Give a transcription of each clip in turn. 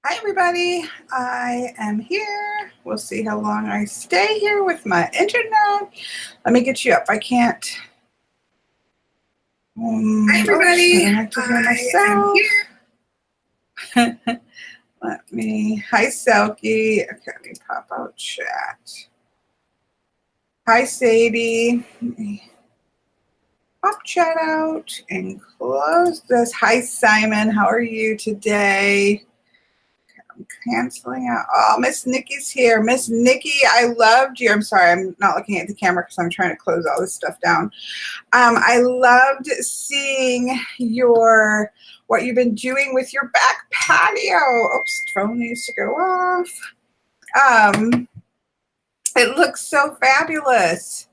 Hi everybody, I am here. We'll see how long I stay here with my internet. Let me get you up. I can't. Hi Oops, everybody, I don't like to hear myself. Let me. Hi Selkie. Okay, let me pop out chat. Hi Sadie. Let me pop chat out and close this. Hi Simon. How are you today? Canceling out. Oh, Miss Nikki's here. Miss Nikki, I loved you. I'm sorry, I'm not looking at the camera because I'm trying to close all this stuff down. I loved seeing what you've been doing with your back patio. Oops, phone needs to go off. It looks so fabulous.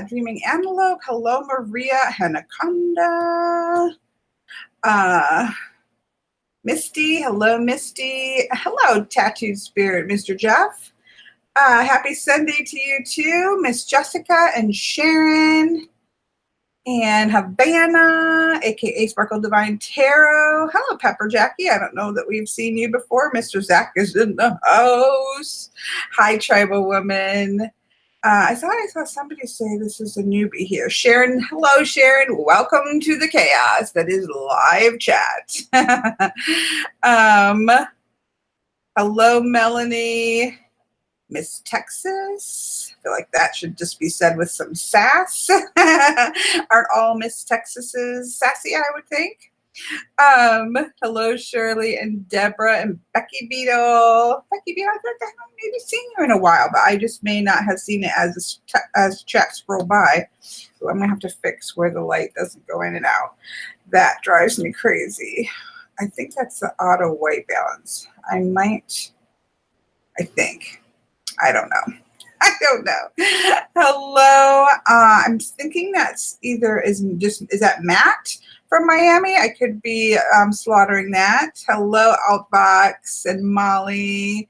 Dreaming Antelope. Hello, Maria Anaconda. Misty, hello, Misty. Hello, Tattooed Spirit, Mr. Jeff. Happy Sunday to you too, Miss Jessica and Sharon and Havana, aka Sparkle Divine Tarot. Hello, Pepper Jackie. I don't know that we've seen you before. Mr. Zach is in the house. Hi, Tribal Woman. I thought I saw somebody say this is a newbie here. Sharon, hello, Sharon. Welcome to the chaos that is live chat. Hello, Melanie. Miss Texas. I feel like that should just be said with some sass. Aren't all Miss Texases sassy, I would think. Hello, Shirley and Deborah and Becky Beetle. Becky Beetle, I feel like I haven't maybe seen you in a while, but I just may not have seen it as chat scroll by. So I'm going to have to fix where the light doesn't go in and out. That drives me crazy. I think that's the auto white balance. I think. I don't know. I don't know. Hello. I'm thinking that's is that Matt from Miami? I could be slaughtering that. Hello, Outbox and Molly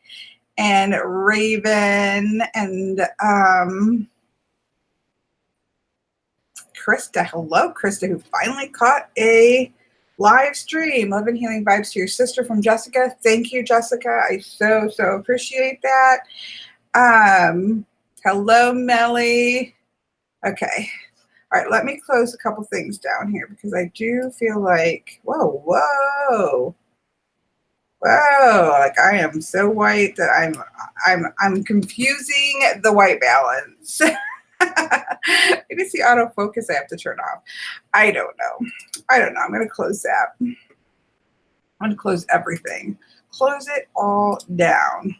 and Raven and Krista. Hello, Krista, who finally caught a live stream. Love and healing vibes to your sister from Jessica. Thank you, Jessica. I so appreciate that. Hello, Melly. Okay. All right, let me close a couple things down here because I do feel like, whoa. Like I am so white that I'm confusing the white balance. Maybe it's the autofocus I have to turn off. I don't know. I'm going to close that. I'm going to close everything. Close it all down.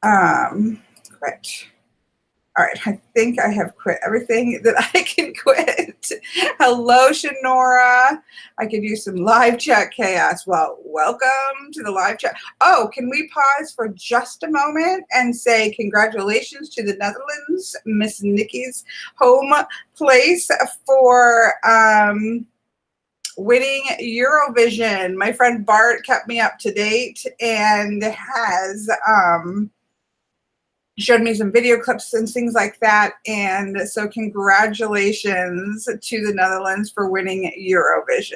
Quit. All right, I think I have quit everything that I can quit. Hello, Shanora. I could use some live chat chaos. Well, welcome to the live chat. Oh, can we pause for just a moment and say congratulations to the Netherlands, Miss Nikki's home place for winning Eurovision. My friend Bart kept me up to date and has showed me some video clips and things like that. And so congratulations to the Netherlands for winning Eurovision.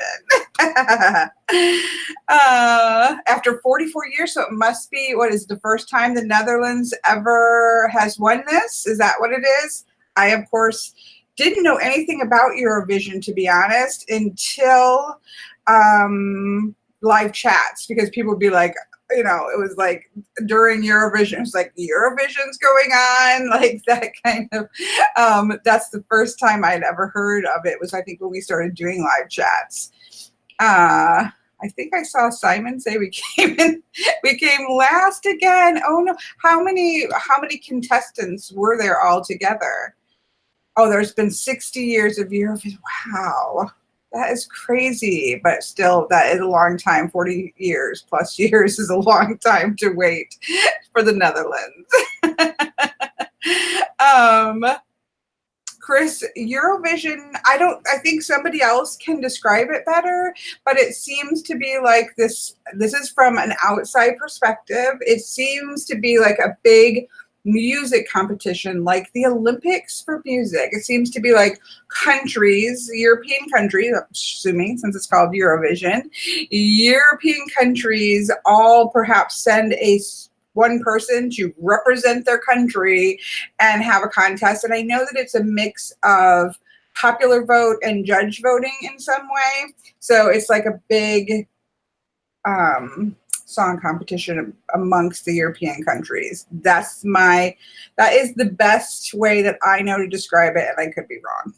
After 44 years, so it must be, what is the first time the Netherlands ever has won this? Is that what it is? I, of course, didn't know anything about Eurovision, to be honest, until live chats, because people would be like, it was like during Eurovision, it was like Eurovision's going on, like that kind of, that's the first time I'd ever heard of it, was I think when we started doing live chats. I think I saw Simon say we came last again. Oh no, how many contestants were there all together? Oh, there's been 60 years of Eurovision. Wow. That is crazy, but still, that is a long time. 40 years plus years is a long time to wait for the Netherlands. Chris, Eurovision, I think somebody else can describe it better, but it seems to be like this is from an outside perspective. It seems to be like a big music competition, like the Olympics for music. It seems to be like countries, European countries, I'm assuming since it's called Eurovision, European countries all perhaps send one person to represent their country and have a contest. And I know that it's a mix of popular vote and judge voting in some way. So it's like a big song competition amongst the European countries. That is the best way that I know to describe it, and I could be wrong.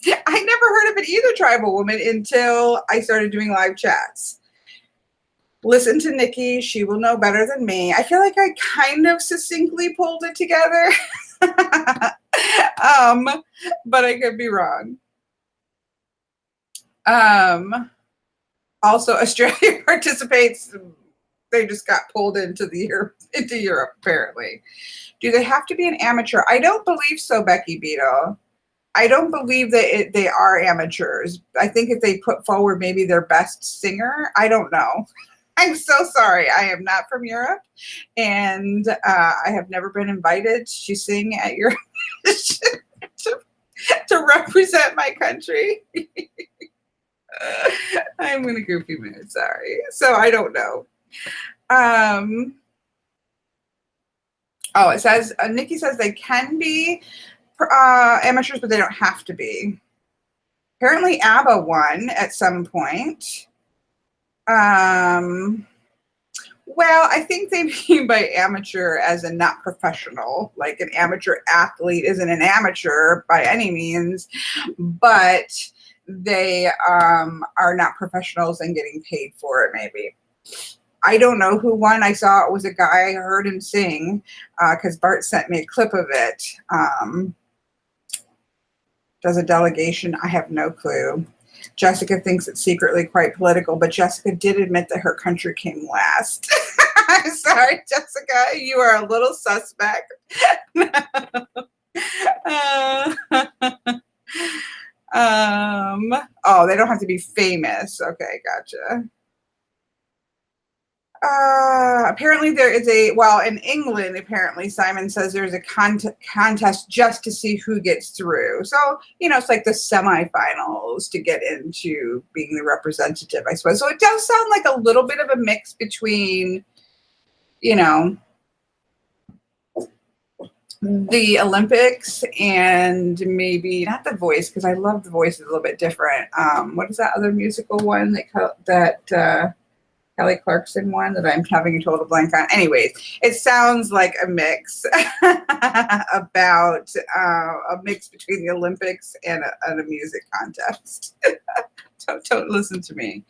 I never heard of it either, Tribal Woman, until I started doing live chats. Listen to Nikki, she will know better than me. I feel like I kind of succinctly pulled it together. But I could be wrong. Also, Australia participates. They just got pulled into Europe, apparently. Do they have to be an amateur? I don't believe so, Becky Beetle. I don't believe that they are amateurs. I think if they put forward maybe their best singer, I don't know. I'm so sorry. I am not from Europe, and I have never been invited to sing at your to represent my country. I'm in a goofy mood, sorry. So I don't know. Oh, it says, Nikki says they can be amateurs, but they don't have to be. Apparently ABBA won at some point. Well, I think they mean by amateur as a not professional, like an amateur athlete isn't an amateur by any means, but they are not professionals and getting paid for it, maybe. I don't know who won. I saw it was a guy. I heard him sing because Bart sent me a clip of it. Does a delegation? I have no clue. Jessica thinks it's secretly quite political, but Jessica did admit that her country came last. I'm sorry, Jessica. You are a little suspect. Oh, they don't have to be famous. Okay, gotcha. Apparently there is in England, apparently Simon says there's a contest just to see who gets through. So, it's like the semifinals to get into being the representative, I suppose. So it does sound like a little bit of a mix between, the Olympics and maybe not The Voice, because I love The Voice is a little bit different. What is that other musical one that Kelly Clarkson one that I'm having a total blank on? Anyways, it sounds like a mix about a mix between the Olympics and a music contest. Don't listen to me.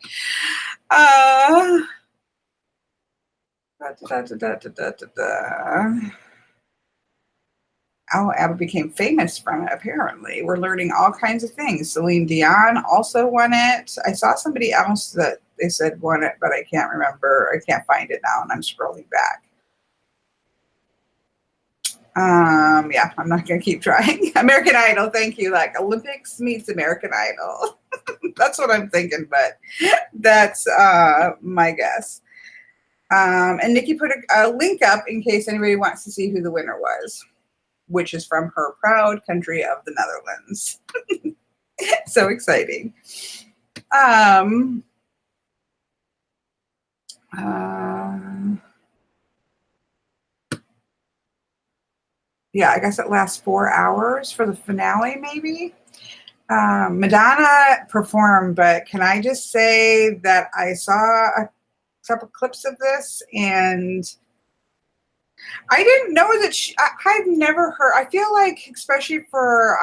Oh, ABBA became famous from it, apparently. We're learning all kinds of things. Celine Dion also won it. I saw somebody else that they said won it, but I can't remember. I can't find it now, and I'm scrolling back. Yeah, I'm not going to keep trying. American Idol, thank you. Like Olympics meets American Idol. That's what I'm thinking, but that's my guess. And Nikki put a link up in case anybody wants to see who the winner was, which is from her proud country of the Netherlands. So exciting. Yeah, I guess it lasts 4 hours for the finale, maybe. Madonna performed, but can I just say that I saw a couple clips of this and I didn't know that I've never heard, I feel like, especially for,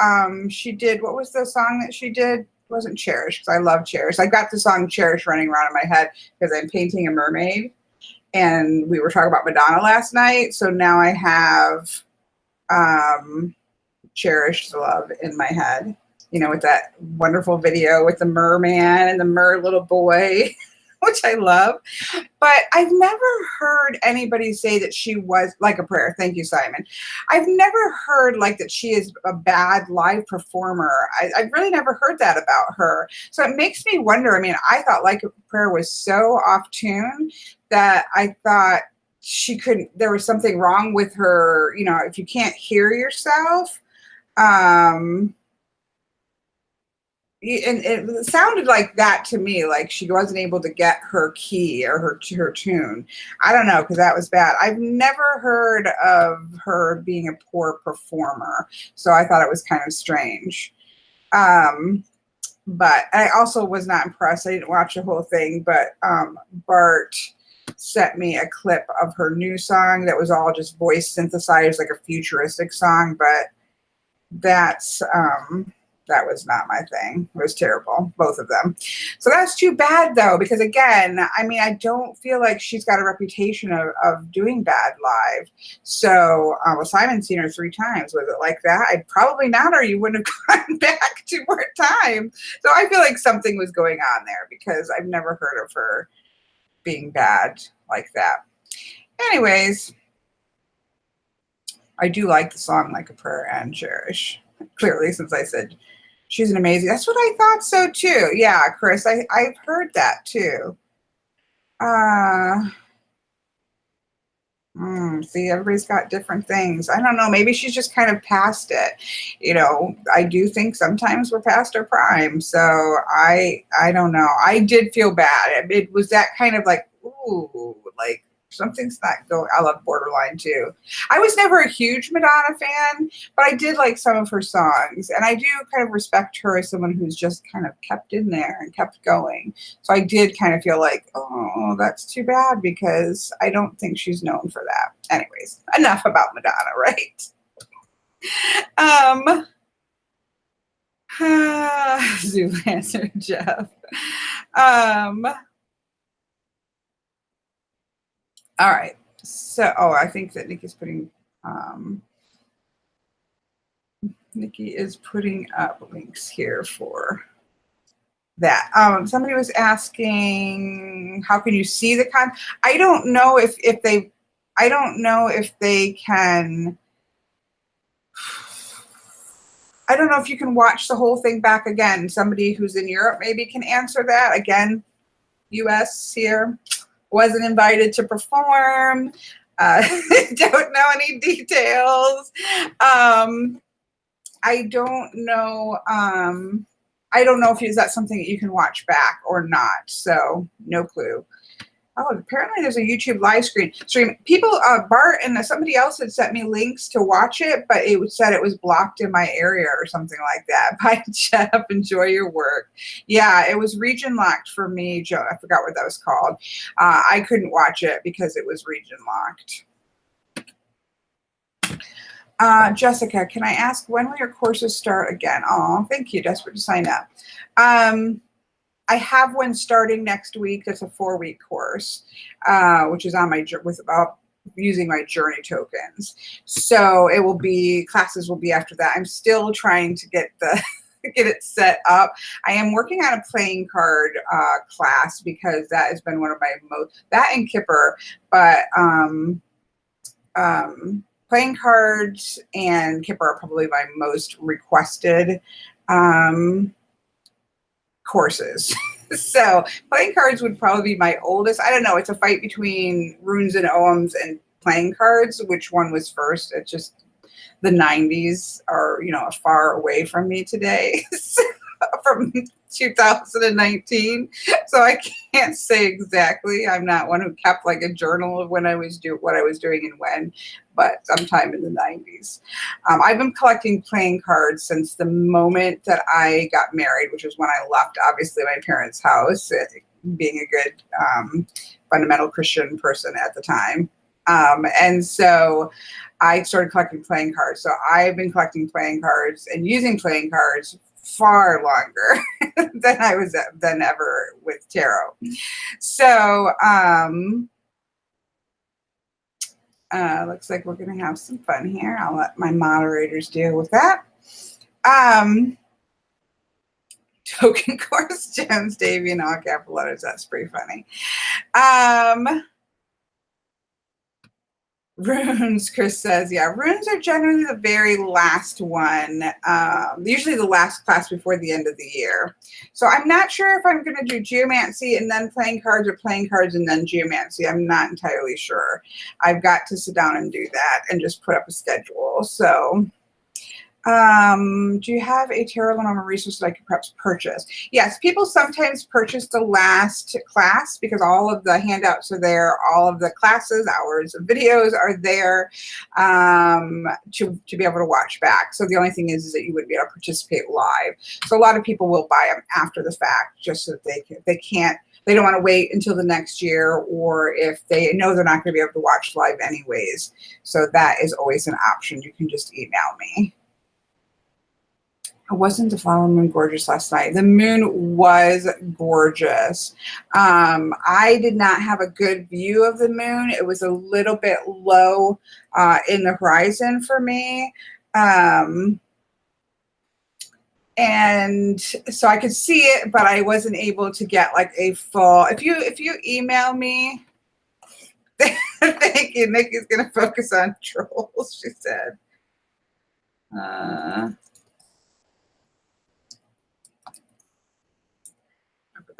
she did, what was the song that she did? It wasn't Cherish, because I love Cherish. I got the song Cherish running around in my head because I'm painting a mermaid. And we were talking about Madonna last night. So now I have Cherish Love in my head, with that wonderful video with the merman and the little boy, which I love. But I've never heard anybody say that she was like a prayer. Thank you, Simon. I've never heard like that she is a bad live performer. I've really never heard that about her. So it makes me wonder. I mean, I thought Like a Prayer was so off tune that I thought she couldn't, there was something wrong with her, you know, if you can't hear yourself, and it sounded like that to me, like she wasn't able to get her key or her tune. I don't know, because that was bad. I've never heard of her being a poor performer, so I thought it was kind of strange. But I also was not impressed. I didn't watch the whole thing, but Bart sent me a clip of her new song that was all just voice synthesized, like a futuristic song, but that's that was not my thing. It was terrible, both of them. So that's too bad, though, because again, I mean, I don't feel like she's got a reputation of doing bad live. So, well, Simon's seen her 3 times. Was it like that? I probably not, or you wouldn't have gone back 2 more times. So I feel like something was going on there, because I've never heard of her being bad like that. Anyways, I do like the song Like a Prayer and Cherish. Clearly, since I said she's an amazing. That's what I thought so too. Yeah, Chris, I've heard that too. See, everybody's got different things. I don't know. Maybe she's just kind of past it. You know, I do think sometimes we're past our prime. So I don't know. I did feel bad. It was that kind of like, ooh, like something's not going. I love Borderline too. I was never a huge Madonna fan, but I did like some of her songs, and I do kind of respect her as someone who's just kind of kept in there and kept going. So I did kind of feel like, oh, that's too bad, because I don't think she's known for that. Anyways, enough about Madonna, right? Zoolander Jeff. All right. So, oh, I think that Nikki's putting, Nikki is putting up links here for that. Somebody was asking, how can you see the I don't know if they, I don't know if they can, I don't know if you can watch the whole thing back again. Somebody who's in Europe maybe can answer that. Again, US here. Wasn't invited to perform. Don't know any details. I don't know. I don't know if that's something that you can watch back or not. So no clue. Oh, apparently there's a YouTube live stream. People, Bart and somebody else had sent me links to watch it, but it said it was blocked in my area or something like that. Bye, Jeff. Enjoy your work. Yeah, it was region locked for me, Joe. I forgot what that was called. I couldn't watch it because it was region locked. Jessica, can I ask, when will your courses start again? Oh, thank you. Desperate to sign up. I have one starting next week. That's a 4-week course, which is on my using my journey tokens. So it will be, classes will be after that. I'm still trying to get get it set up. I am working on a playing card class, because that has been one of my most, that and Kipper, but playing cards and Kipper are probably my most requested courses. So playing cards would probably be my oldest. I don't know. It's a fight between runes and oghams and playing cards. Which one was first? It's just the 90s are, you know, far away from me today. From 2019. So I can't say exactly. I'm not one who kept like a journal of when I was what I was doing and when, but sometime in the 90s. I've been collecting playing cards since the moment that I got married, which was when I left, obviously, my parents' house, being a good fundamental Christian person at the time. And so I started collecting playing cards. So I've been collecting playing cards and using playing cards far longer than ever with tarot. So looks like we're gonna have some fun here. I'll let my moderators deal with that. Token course gems, Davey, and all capital letters. That's pretty funny. Runes, Chris says, yeah, runes are generally the very last one, usually the last class before the end of the year. So I'm not sure if I'm going to do geomancy and then playing cards, or playing cards and then geomancy. I'm not entirely sure. I've got to sit down and do that and just put up a schedule. So do you have a tarot Lenormand resource that I could perhaps purchase? Yes, people sometimes purchase the last class because all of the handouts are there, all of the classes, hours of videos are there to be able to watch back. So the only thing is that you wouldn't be able to participate live. So a lot of people will buy them after the fact just so that they don't want to wait until the next year, or if they know they're not going to be able to watch live anyways. So that is always an option. You can just email me. Wasn't the flower moon gorgeous last night? The moon was gorgeous. I did not have a good view of the moon. It was a little bit low in the horizon for me. And so I could see it, but I wasn't able to get like a full, if you email me, thank you. Nikki's going to focus on trolls, she said.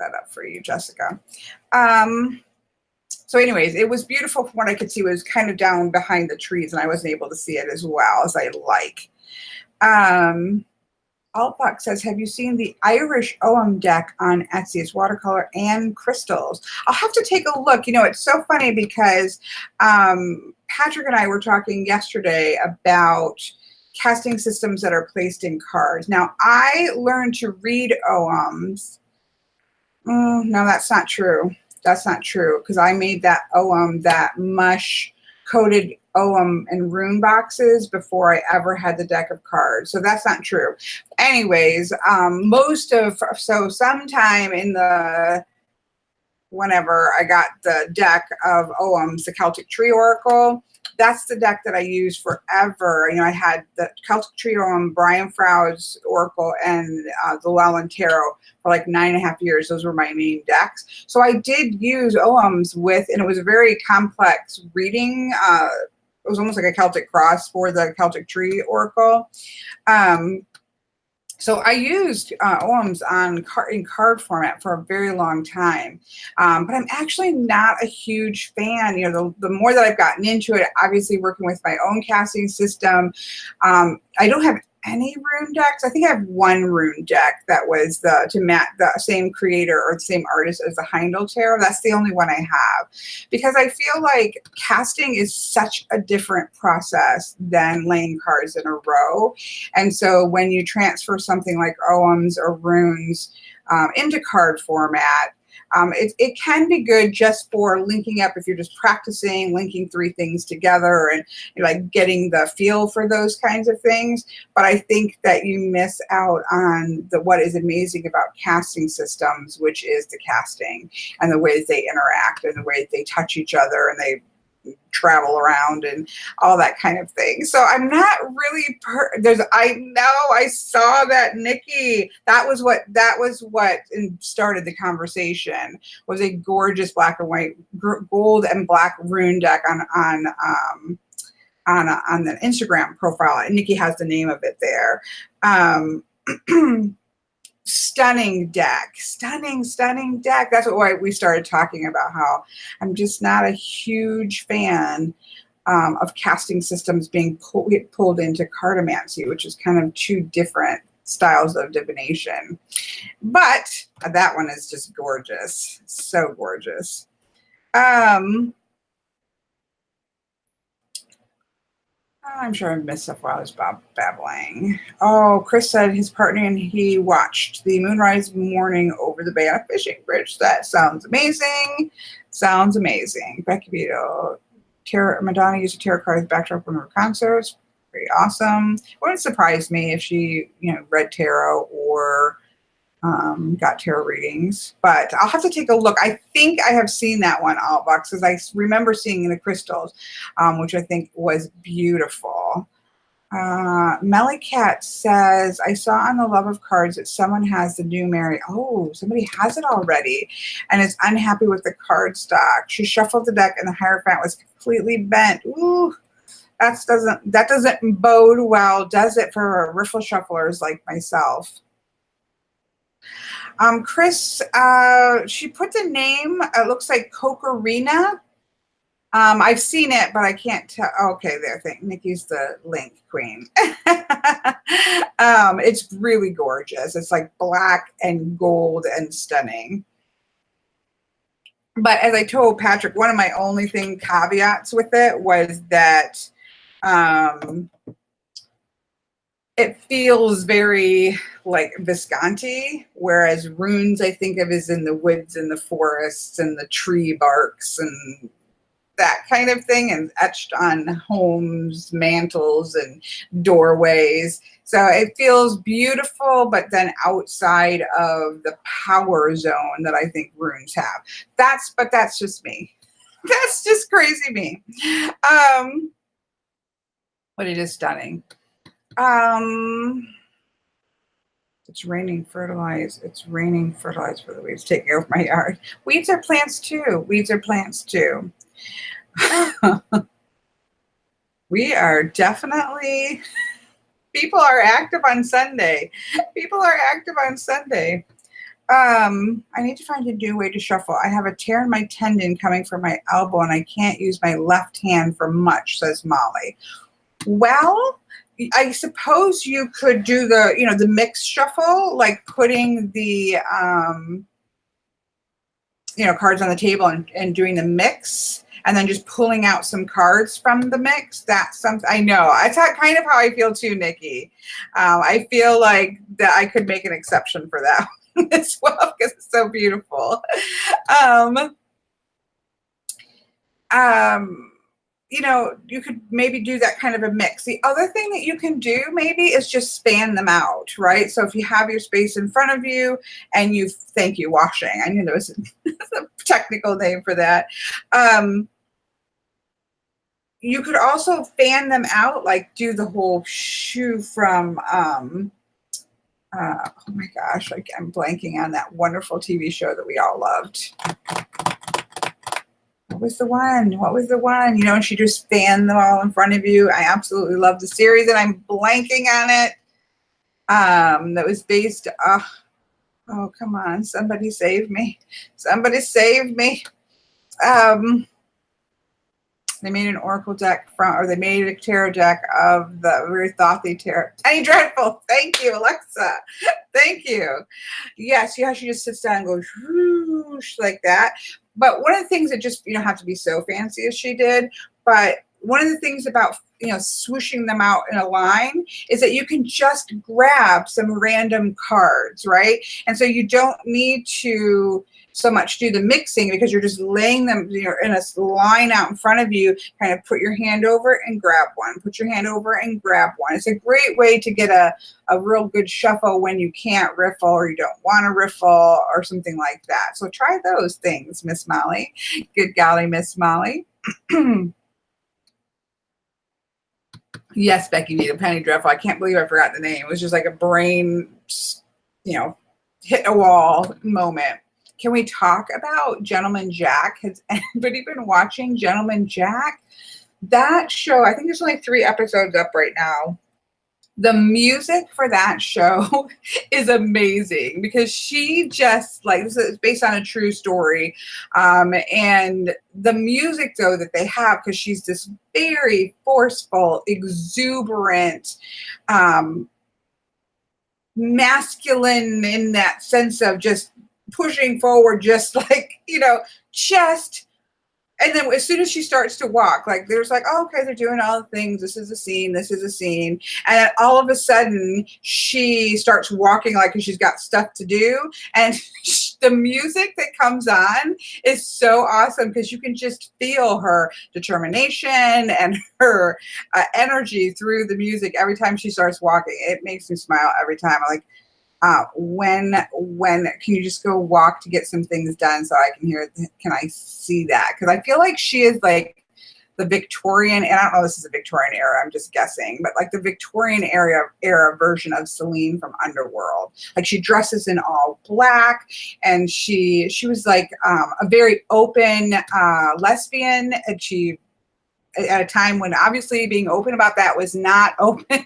That up for you, Jessica. So anyways, it was beautiful from what I could see. It was kind of down behind the trees, and I wasn't able to see it as well as I'd like. Altbach says, have you seen the Irish OM deck on Etsy? It's watercolor and crystals. I'll have to take a look. You know, it's so funny because Patrick and I were talking yesterday about casting systems that are placed in cards. Now, I learned to read OMs. No, that's not true. That's not true, because I made that OM, that mush coated OM and rune boxes before I ever had the deck of cards. So that's not true. Anyways, so sometime in the, whenever I got the deck of OMs, the Celtic Tree Oracle, that's the deck that I used forever. You know, I had the Celtic Tree OM, Brian Froud's Oracle, and the Llewellyn Tarot for like 9.5 years. Those were my main decks. So I did use OMs with, and it was a very complex reading. It was almost like a Celtic cross for the Celtic Tree Oracle. So I used OMs in card format for a very long time, but I'm actually not a huge fan. You know, the more that I've gotten into it, obviously working with my own casting system, I don't have any rune decks. I think I have one rune deck that was the same creator or the same artist as the Heindel Tarot. That's the only one I have, because I feel like casting is such a different process than laying cards in a row. And so when you transfer something like OMs or runes into card format, it can be good just for linking up if you're just practicing, linking 3 things together and like getting the feel for those kinds of things. But I think that you miss out on what is amazing about casting systems, which is the casting and the ways they interact and the way they touch each other and they travel around and all that kind of thing. So I'm not really I know I saw that, Nikki. That was what started the conversation, was a gorgeous black and white, gold and black rune deck on the Instagram profile. And Nikki has the name of it there. Stunning deck. That's why we started talking about how I'm just not a huge fan of casting systems being pulled into cartomancy, which is kind of 2 different styles of divination. But that one is just gorgeous. So gorgeous. I'm sure I missed stuff while I was babbling. Oh, Chris said his partner and he watched the moonrise morning over the bay on a fishing bridge. That sounds amazing. Sounds amazing. Becky Vito, Madonna used a tarot card as backdrop from her concerts. Pretty awesome. It wouldn't surprise me if she, read tarot or got tarot readings, but I'll have to take a look. I think I have seen that one, Altbox, because I remember seeing the crystals, which I think was beautiful. Melly Cat says, I saw on the Love of Cards that someone has the new Mary. Oh, somebody has it already and is unhappy with the card stock. She shuffled the deck and the Hierophant was completely bent. Ooh, that doesn't bode well, does it, for riffle shufflers like myself? Chris, she put the name, it looks like Cocorina. I've seen it, but I can't tell. Okay, there. Thank Nikki's the link queen. It's really gorgeous. It's like black and gold and stunning. But as I told Patrick, one of my only caveats with it was that it feels very like Visconti, whereas runes I think of is in the woods and the forests and the tree barks and that kind of thing, and etched on homes, mantles, and doorways. So it feels beautiful, but then outside of the power zone that I think runes have. But that's just me. That's just crazy me. But it is stunning. It's raining fertilize. It's raining fertilize for the weeds. Taking over my yard. Weeds are plants too. Weeds are plants too. We are definitely, people are active on Sunday. People are active on Sunday. I need to find a new way to shuffle. I have a tear in my tendon coming from my elbow and I can't use my left hand for much, says Molly. Well, I suppose you could do the mixed shuffle, like putting the, cards on the table and doing the mix. And then just pulling out some cards from the mix. That's something I know. That's kind of how I feel too, Nikki. I feel like that I could make an exception for that as well because it's so beautiful. You could maybe do that kind of a mix. The other thing that you can do maybe is just span them out, right? So if you have your space in front of you and thank you, washing. I knew there was a technical name for that. You could also fan them out, like do the whole shoe from, oh my gosh, I'm blanking on that wonderful TV show that we all loved. What was the one? And she just fanned them all in front of you. I absolutely love the series, and I'm blanking on it. That was based, oh, come on. Somebody save me. Somebody save me. They made an oracle deck they made a tarot deck of the very thoughty tarot. Penny Dreadful. Thank you, Alexa. Thank you. Yes, she just sits down and goes whoosh like that. But one of the things that just, you don't have to be so fancy as she did, but one of the things about, swooshing them out in a line is that you can just grab some random cards, right? And so you don't need to so much do the mixing because you're just laying them in a line out in front of you, kind of put your hand over and grab one, put your hand over and grab one. It's a great way to get a real good shuffle when you can't riffle or you don't want to riffle or something like that. So try those things, Miss Molly. Good golly, Miss Molly. Yes, Becky needed Penny Dreadful. I can't believe I forgot the name. It was just like a brain, hit a wall moment. Can we talk about Gentleman Jack? Has anybody been watching Gentleman Jack? That show, I think there's only 3 episodes up right now. The music for that show is amazing because she just this is based on a true story. And the music though that they have, because she's this very forceful, exuberant, masculine in that sense of just pushing forward, just and then as soon as she starts to walk, there's oh, okay, they're doing all the things. This is a scene. This is a scene. And then all of a sudden she starts walking like she's got stuff to do. And the music that comes on is so awesome because you can just feel her determination and her energy through the music every time she starts walking. It makes me smile every time. I'm when can you just go walk to get some things done so I can can I see that? Because I feel like she is the Victorian, and I don't know if this is a Victorian era, I'm just guessing, but like the Victorian era version of Celine from Underworld. Like she dresses in all black, and she was like a very open lesbian, and she, at a time when obviously being open about that was not open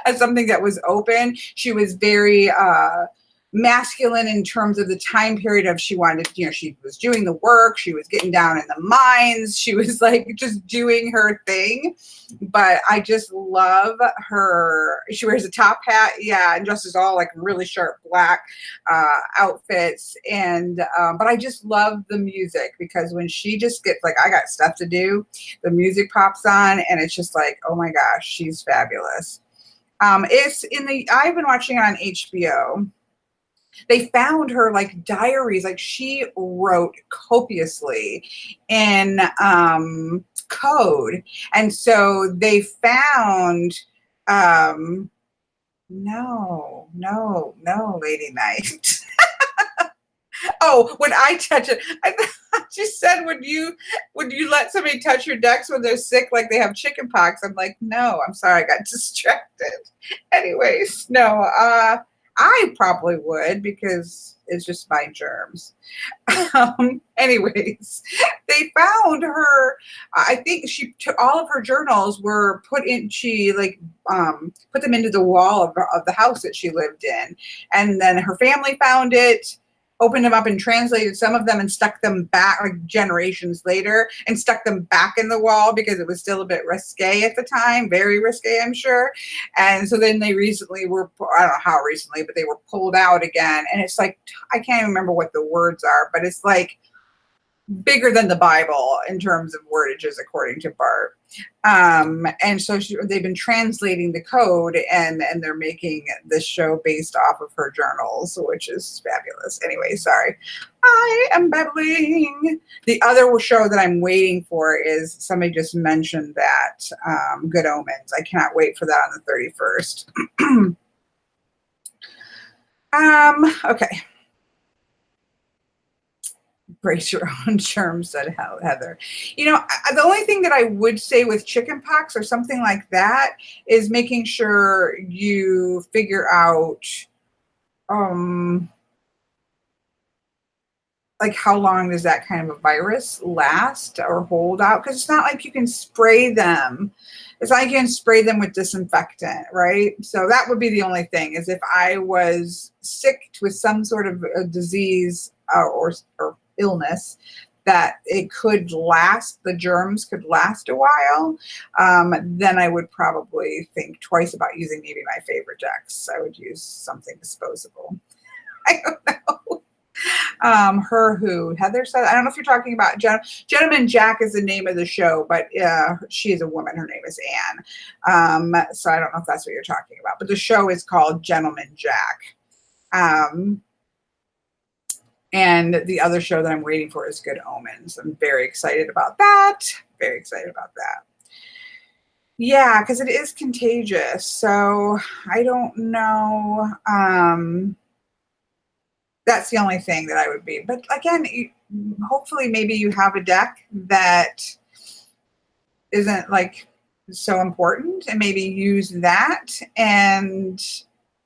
as something that was open. She was very masculine in terms of the time period of, she wanted, you know, she was doing the work, she was getting down in the mines, she was like just doing her thing. But I just love her. She wears a top hat, yeah, and dresses all like really sharp black outfits. And but I just love the music, because when she just gets like, I got stuff to do, the music pops on and it's just like, oh my gosh, she's fabulous. It's in the, I've been watching it on HBO. They found her like diaries, like she wrote copiously in code. And so they found, no, Lady Night. Oh, when I touch it, I thought you said, would you let somebody touch your decks when they're sick, like they have chicken pox? I'm like, no, I'm sorry, I got distracted. Anyways, no, I probably would, because it's just my germs. Anyways, they found her. I think she took all of her journals were put in. She like put them into the wall of the house that she lived in, and then her family found it, opened them up and translated some of them and stuck them back like generations later, and stuck them back in the wall because it was still a bit risque at the time, very risque, I'm sure. And so then they recently were, I don't know how recently, but they were pulled out again. And it's like, I can't even remember what the words are, but it's like bigger than the Bible in terms of wordages, according to Bart. And so they've been translating the code, and they're making this show based off of her journals, which is fabulous. Anyway, sorry, I am babbling. The other show that I'm waiting for is, somebody just mentioned that, Good Omens. I cannot wait for that on the 31st. Okay. Brace your own germs, said Heather. You know, the only thing that I would say with chicken pox or something like that is making sure you figure out like how long does that kind of a virus last or hold out? Because it's not like you can spray them. It's not like you can spray them with disinfectant, right? So that would be the only thing, is if I was sick with some sort of a disease or illness, that it could last, the germs could last a while, then I would probably think twice about using maybe my favorite decks. I would use something disposable. I don't know. Her who, Heather said, I don't know if you're talking about Gentleman Jack is the name of the show, but she is a woman. Her name is Anne. So I don't know if that's what you're talking about, but the show is called Gentleman Jack. And the other show that I'm waiting for is Good Omens. I'm very excited about that. Very excited about that. Yeah, because it is contagious. So I don't know. That's the only thing that I would be. But again, hopefully maybe you have a deck that isn't like so important, and maybe use that and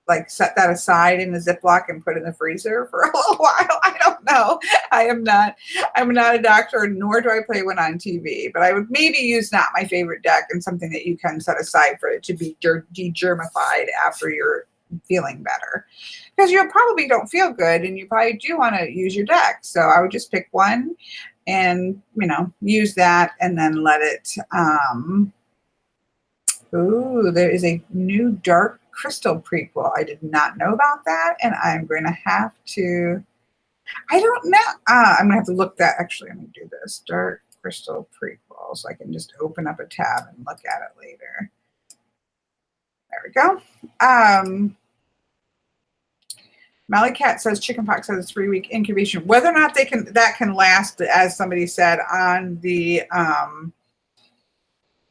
like set that aside in a Ziploc and put in the freezer for a little while. I don't know. I'm not a doctor, nor do I play one on TV, but I would maybe use not my favorite deck and something that you can set aside for it to be de-germified after you're feeling better, because you probably don't feel good and you probably do want to use your deck. So I would just pick one and, you know, use that, and then let it, ooh, there is a new Dark Crystal prequel. I did not know about that, and I'm going to have to, I don't know. I'm going to have to look that. Actually, I'm going to do this. Dark Crystal prequel, so I can just open up a tab and look at it later. There we go. Mallycat says chickenpox has a 3-week incubation. Whether or not that can last, as somebody said, on the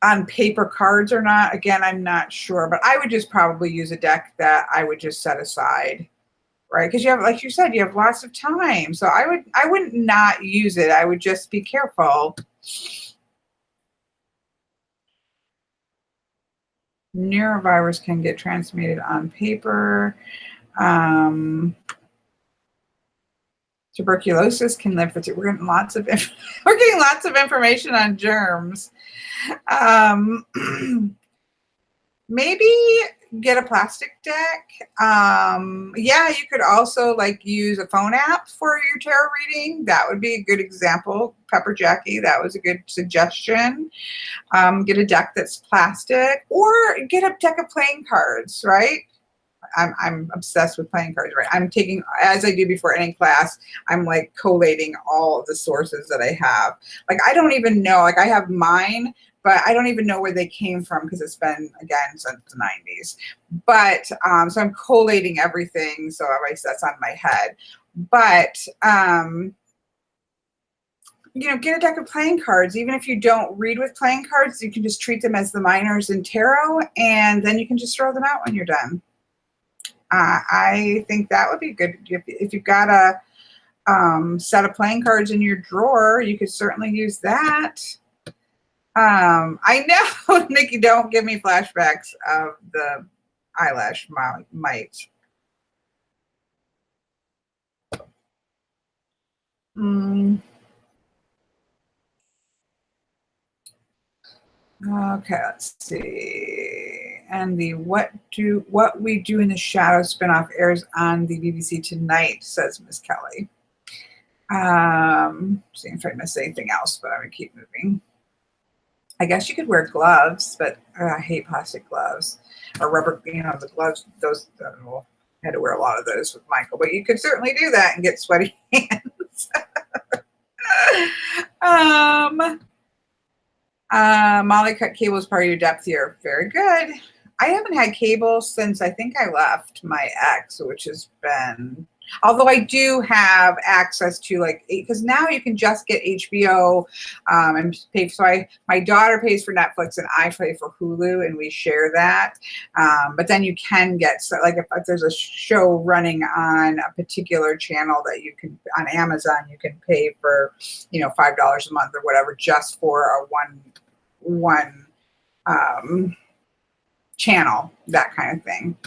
on paper cards or not, again, I'm not sure, but I would just probably use a deck that I would just set aside, right? Because you have, like you said, you have lots of time. So I wouldn't not use it. I would just be careful. Neurovirus can get transmitted on paper. Tuberculosis can live for we're getting lots of we're getting lots of information on germs. Maybe get a plastic deck. Yeah, you could also like use a phone app for your tarot reading. That would be a good example. Pepper Jackie, that was a good suggestion. Get a deck that's plastic, or get a deck of playing cards, right? I'm obsessed with playing cards, right? I'm taking, as I do before any class, I'm like collating all of the sources that I have. Like, I don't even know, like I have mine, but I don't even know where they came from because it's been, again, since the 90s. But, so I'm collating everything. So obviously that's on my head. But, you know, get a deck of playing cards. Even if you don't read with playing cards, you can just treat them as the minors in tarot, and then you can just throw them out when you're done. I think that would be good. If you've got a set of playing cards in your drawer, you could certainly use that. I know, Nikki, don't give me flashbacks of the eyelash mite. Okay, let's see. And the what we do in the shadows spinoff airs on the BBC tonight, says Miss Kelly. Seeing if I missed anything else, but I'm gonna keep moving. I guess you could wear gloves, but I hate plastic gloves or rubber. You know, the gloves. Those. Well, I had to wear a lot of those with Michael, but you could certainly do that and get sweaty hands. Molly cut cables part of your depth here. Very good. I haven't had cable since I think I left my ex, which has been, although I do have access to like, because now you can just get HBO and pay. So my daughter pays for Netflix and I pay for Hulu, and we share that. But then you can get, so like if there's a show running on a particular channel that you can, on Amazon, you can pay for, you know, $5 a month or whatever, just for a one channel, that kind of thing.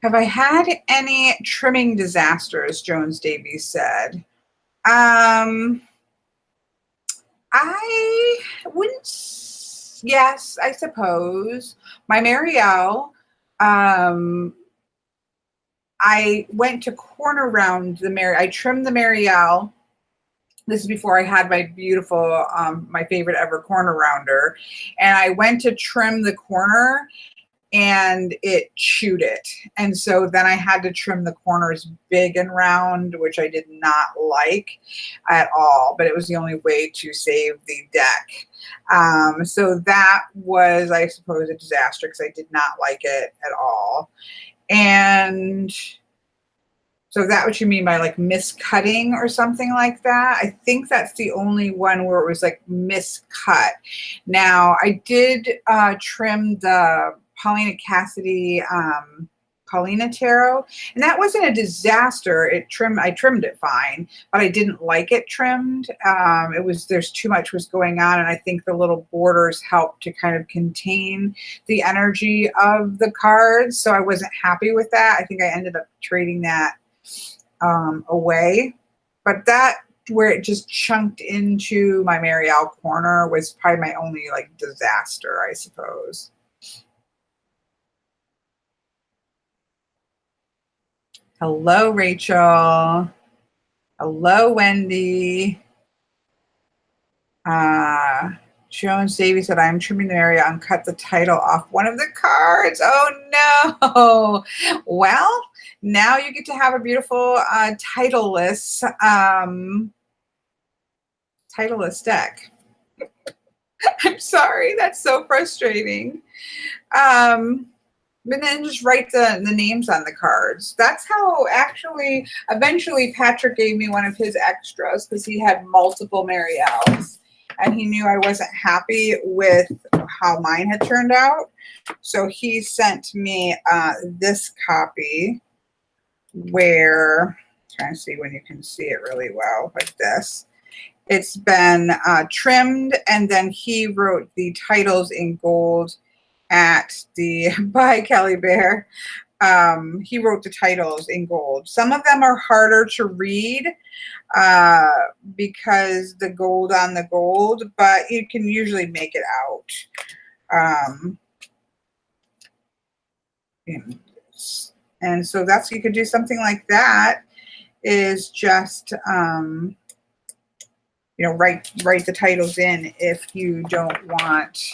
Have I had any trimming disasters? Jones Davies said. I wouldn't. Yes, I suppose. My Marielle, I went to corner round I trimmed the Marielle. This is before I had my beautiful, my favorite ever corner rounder. And I went to trim the corner and it chewed it. And so then I had to trim the corners big and round, which I did not like at all, but it was the only way to save the deck. So that was, I suppose, a disaster because I did not like it at all. And so is that what you mean by like miscutting or something like that? I think that's the only one where it was like miscut. Now I did trim the Paulina Cassidy Paulina Tarot, and that wasn't a disaster. I trimmed it fine, but I didn't like it trimmed. There's too much was going on, and I think the little borders helped to kind of contain the energy of the cards. So I wasn't happy with that. I think I ended up trading that away, but that where it just chunked into my Marielle corner was probably my only like disaster, I suppose. Hello, Rachel. Hello, Wendy. Jones Davies said, I'm trimming the area and cut the title off one of the cards. Oh no. Well, now you get to have a beautiful titleless deck. I'm sorry, that's so frustrating. But then just write the names on the cards. That's how actually eventually Patrick gave me one of his extras because he had multiple Marielles. And he knew I wasn't happy with how mine had turned out. So he sent me this copy where, I'm trying to see when you can see it really well, like this. It's been trimmed, and then he wrote the titles in gold at the by Kelly Bear. He wrote the titles in gold. Some of them are harder to read because the gold on the gold, but you can usually make it out. And so that's, you could do something like that, is just, you know, write the titles in if you don't want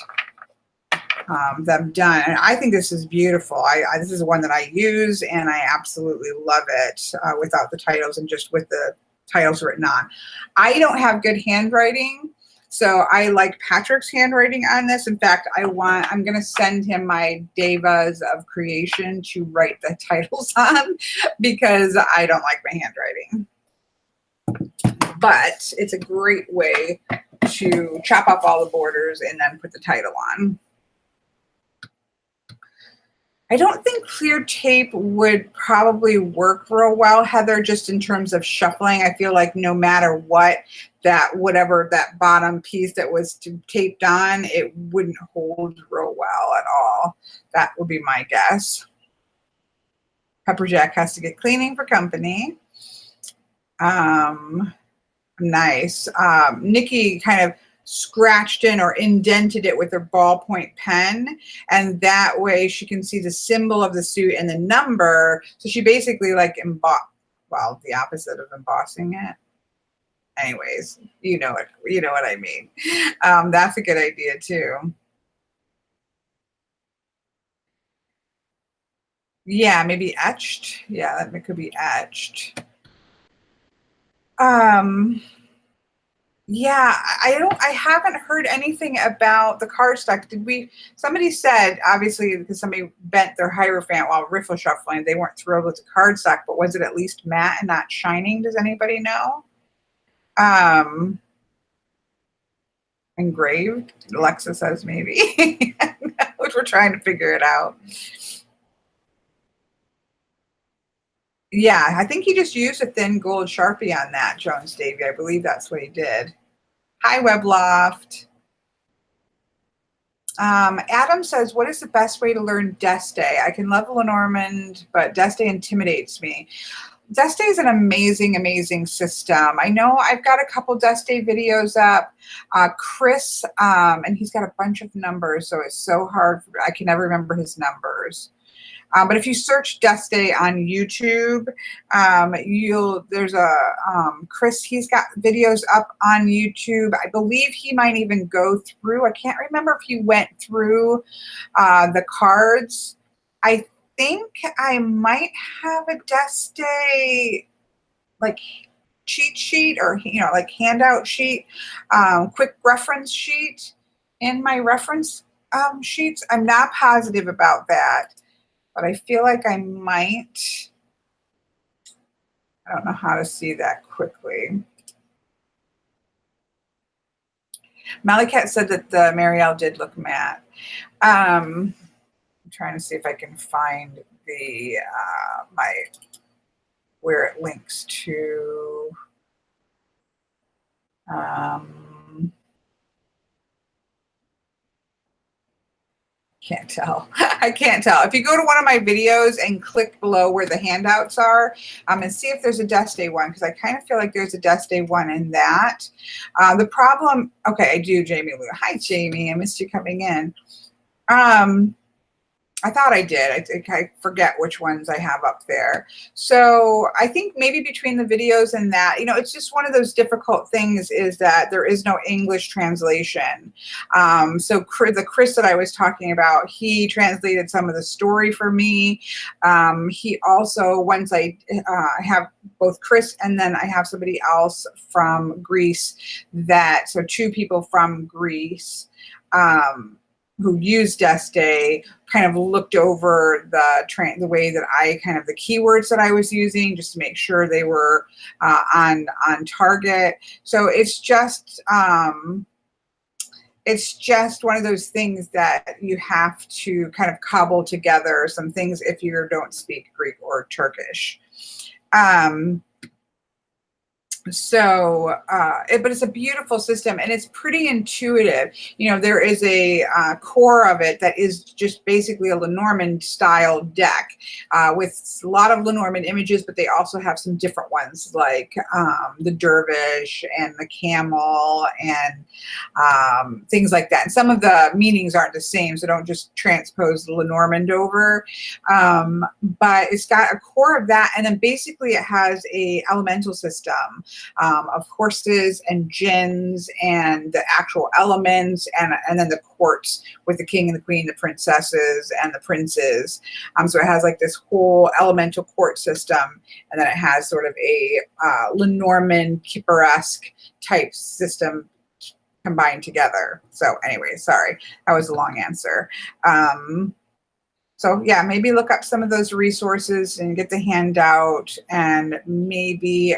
them done. And I think this is beautiful. This is one that I use, and I absolutely love it without the titles and just with the titles written on. I don't have good handwriting, so I like Patrick's handwriting on this. In fact, I'm going to send him my Devas of Creation to write the titles on because I don't like my handwriting. But it's a great way to chop off all the borders and then put the title on. I don't think clear tape would probably work real well, Heather, just in terms of shuffling. I feel like no matter what, whatever that bottom piece that was taped on, it wouldn't hold real well at all. That would be my guess. Pepperjack has to get cleaning for company. Nice. Nikki kind of scratched in or indented it with her ballpoint pen, and that way she can see the symbol of the suit and the number. So she basically like well, the opposite of embossing it. Anyways, you know what I mean. That's a good idea too. Yeah, maybe etched. Yeah, that could be etched. Yeah, I haven't heard anything about the cardstock. Somebody said, obviously, because somebody bent their Hierophant while riffle shuffling, they weren't thrilled with the cardstock, but was it at least matte and not shining? Does anybody know? Engraved? Alexa says maybe. Which we're trying to figure it out. Yeah, I think he just used a thin gold Sharpie on that, Jones Davy. I believe that's what he did. Hi, Webloft. Adam says, what is the best way to learn Deste? I can level Lenormand, but Deste intimidates me. Deste is an amazing, amazing system. I know I've got a couple Deste videos up. Chris, and he's got a bunch of numbers, so it's so hard. I can never remember his numbers. But if you search Deste on YouTube, there's a Chris, he's got videos up on YouTube. I believe he might even go through, I can't remember if he went through the cards. I think I might have a Deste like cheat sheet, or like handout sheet, quick reference sheet in my reference sheets. I'm not positive about that, but I feel like I might. I don't know how to see that quickly. Mallycat said that the Marielle did look matte. I'm trying to see if I can find the where it links to. Can't tell. I can't tell. If you go to one of my videos and click below where the handouts are, and see if there's a Deste one, because I kind of feel like there's a Deste one in that. The problem, okay, I do, Jamie Lou. Hi, Jamie. I missed you coming in. I thought I did. I forget which ones I have up there. So I think maybe between the videos and that, it's just one of those difficult things, is that there is no English translation. So the Chris that I was talking about, he translated some of the story for me. He also, once I have both Chris and then I have somebody else from Greece, so two people from Greece, who used Deste, kind of looked over the way that the keywords that I was using, just to make sure they were on target. So it's just one of those things that you have to kind of cobble together some things if you don't speak Greek or Turkish. So, but it's a beautiful system and it's pretty intuitive. You know, there is a core of it that is just basically a Lenormand style deck with a lot of Lenormand images, but they also have some different ones like the dervish and the camel and things like that. And some of the meanings aren't the same, so don't just transpose the Lenormand over. But it's got a core of that, and then basically it has a elemental system of horses and gins and the actual elements, and then the courts with the king and the queen, the princesses and the princes. So it has like this whole elemental court system, and then it has sort of a Lenormand Kipper-esque type system combined together. So anyway, sorry, that was a long answer. So yeah, maybe look up some of those resources and get the handout, and maybe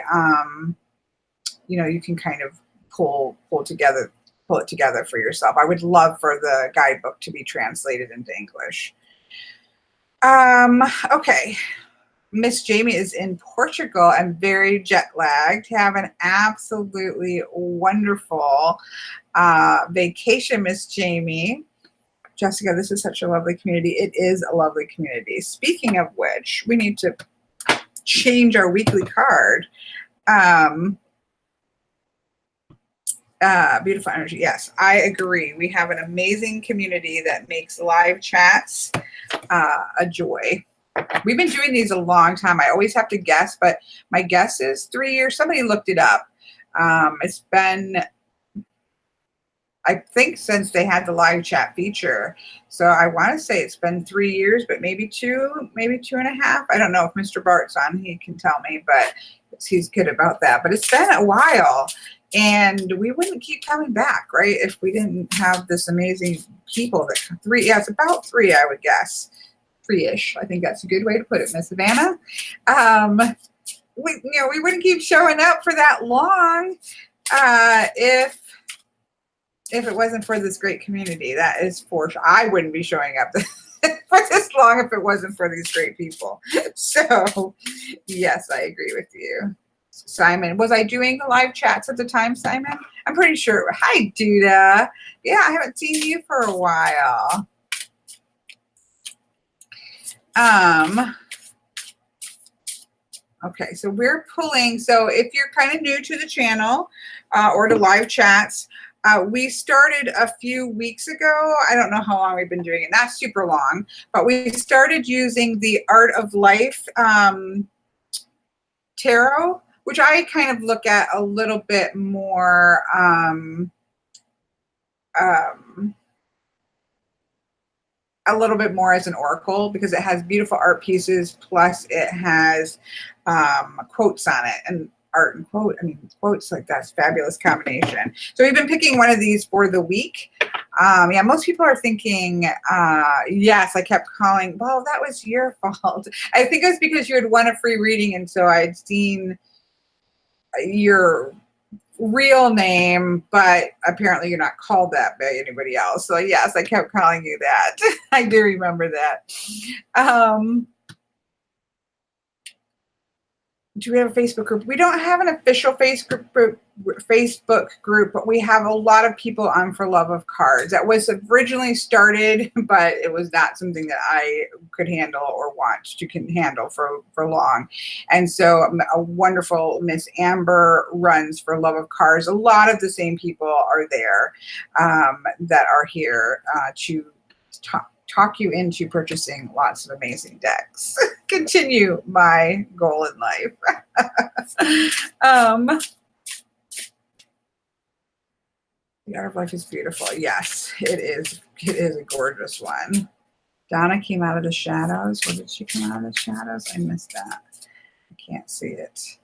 you know, you can kind of pull it together for yourself. I would love for the guidebook to be translated into English. Okay. Miss Jamie is in Portugal and very jet lagged. Have an absolutely wonderful vacation, Miss Jamie. Jessica, this is such a lovely community. It is a lovely community. Speaking of which, we need to change our weekly card. Beautiful energy. Yes, I agree. We have an amazing community that makes live chats a joy. We've been doing these a long time. I always have to guess, but my guess is 3 years. Somebody looked it up. It's been, I think, since they had the live chat feature. So I want to say it's been 3 years, but maybe 2, maybe 2.5. I don't know if Mr. Bart's on. He can tell me, but he's good about that. But it's been a while. And we wouldn't keep coming back, right, if we didn't have this amazing people. That 3, yeah, it's about 3, I would guess. 3-ish. I think that's a good way to put it, Miss Savannah. We wouldn't keep showing up for that long if it wasn't for this great community. That is for sure. I wouldn't be showing up for this long if it wasn't for these great people. So, yes, I agree with you. Simon, was I doing the live chats at the time, Simon? I'm pretty sure. Hi, Duda. Yeah, I haven't seen you for a while. Okay, so we're pulling. So if you're kind of new to the channel or to live chats, we started a few weeks ago. I don't know how long we've been doing it. Not super long, but we started using the Art of Life tarot, which I kind of look at a little bit more as an oracle, because it has beautiful art pieces, plus it has quotes on it. And art and quote, I mean, quotes, like, that's a fabulous combination. So we've been picking one of these for the week. Yeah, most people are thinking, yes, I kept calling. Well, that was your fault. I think it was because you had won a free reading, and so I'd seen your real name, but apparently you're not called that by anybody else. So yes, I kept calling you that. I do remember that. Do we have a Facebook group? We don't have an official Facebook group, but we have a lot of people on For Love of Cards. That was originally started, but it was not something that I could handle or want to handle for long. And so a wonderful Miss Amber runs For Love of Cards. A lot of the same people are there that are here to talk you into purchasing lots of amazing decks. Continue my goal in life. The Art of Life is beautiful. Yes, it is. It is a gorgeous one. Donna came out of the shadows. Where did she come out of the shadows? I missed that. I can't see it.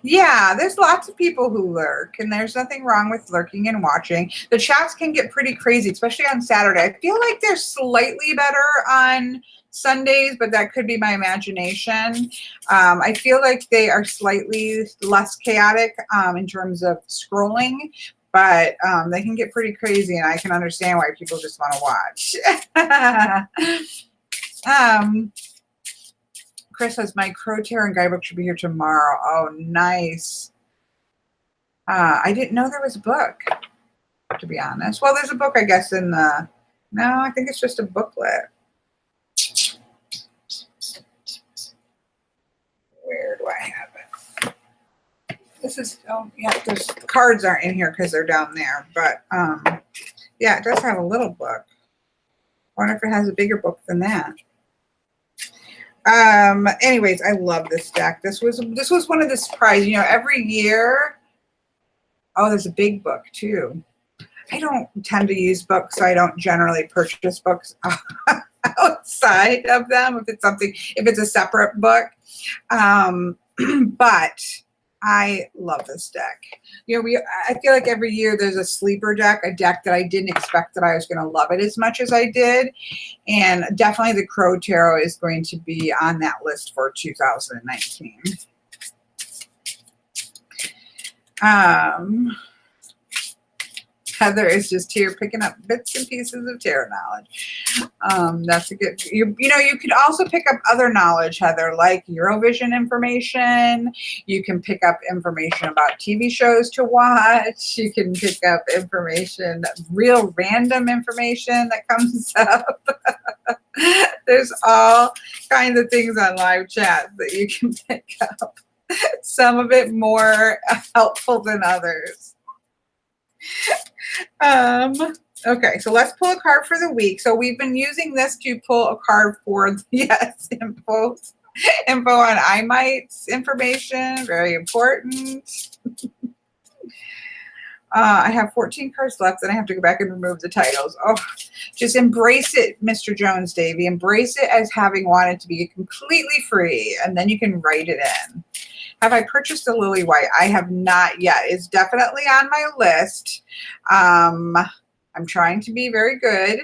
Yeah, there's lots of people who lurk, and there's nothing wrong with lurking and watching. The chats can get pretty crazy, especially on Saturday. I feel like they're slightly better on Sundays, but that could be my imagination. I feel like they are slightly less chaotic in terms of scrolling, but they can get pretty crazy, and I can understand why people just want to watch. Chris says, my Crow Tarot and guidebook should be here tomorrow. Oh, nice. I didn't know there was a book, to be honest. Well, there's a book, I guess, in the... No, I think it's just a booklet. Where do I have it? This is... Oh, yeah, the cards aren't in here because they're down there. But, yeah, it does have a little book. I wonder if it has a bigger book than that. Anyways, I love this deck. This was one of the surprises. You know, every year... Oh, there's a big book, too. I don't tend to use books, so I don't generally purchase books outside of them if it's a separate book. But I love this deck. You know, I feel like every year there's a sleeper deck, a deck that I didn't expect that I was going to love it as much as I did. And definitely the Crow Tarot is going to be on that list for 2019. Heather is just here picking up bits and pieces of tarot knowledge. That's a good, you know, you could also pick up other knowledge, Heather, like Eurovision information. You can pick up information about TV shows to watch. You can pick up information, real random information that comes up. There's all kinds of things on live chat that you can pick up. Some of it more helpful than others. Okay, so let's pull a card for the week. So we've been using this to pull a card for, yes, info on I-mites information, very important. I have 14 cards left, and I have to go back and remove the titles. Oh, just embrace it, Mr. Jones Davy. Embrace it as having wanted to be completely free, and then you can write it in. Have I purchased a Lily White? I have not yet. It's definitely on my list. I'm trying to be very good,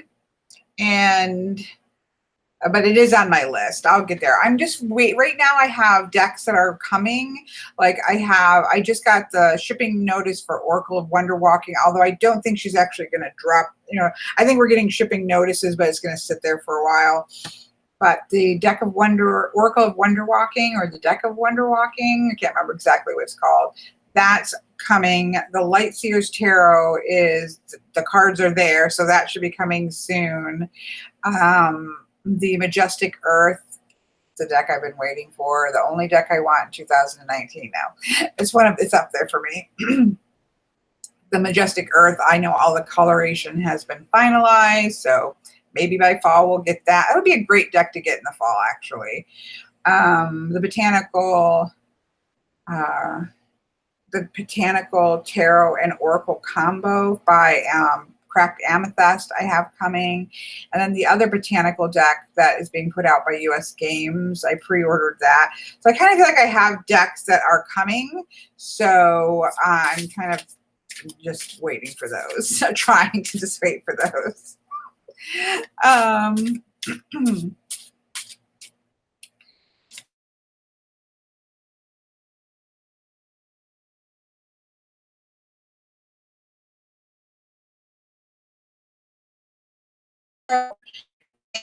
but it is on my list. I'll get there. I'm just right now I have decks that are coming. Like I just got the shipping notice for Oracle of Wonder Walking, although I don't think she's actually going to drop, you know, I think we're getting shipping notices, but it's going to sit there for a while. But the deck of Oracle of Wonder Walking, or the deck of Wonder Walking, I can't remember exactly what it's called. That's coming. The Light Seers Tarot the cards are there, so that should be coming soon. The Majestic Earth, the deck I've been waiting for, the only deck I want in 2019 now. It's up there for me. The Majestic Earth, I know all the coloration has been finalized, so maybe by fall we'll get that. That would be a great deck to get in the fall, actually. The Botanical Tarot and Oracle combo by Cracked Amethyst I have coming. And then the other Botanical deck that is being put out by US Games, I pre-ordered that. So I kind of feel like I have decks that are coming. So I'm kind of just waiting for those, trying to just wait for those.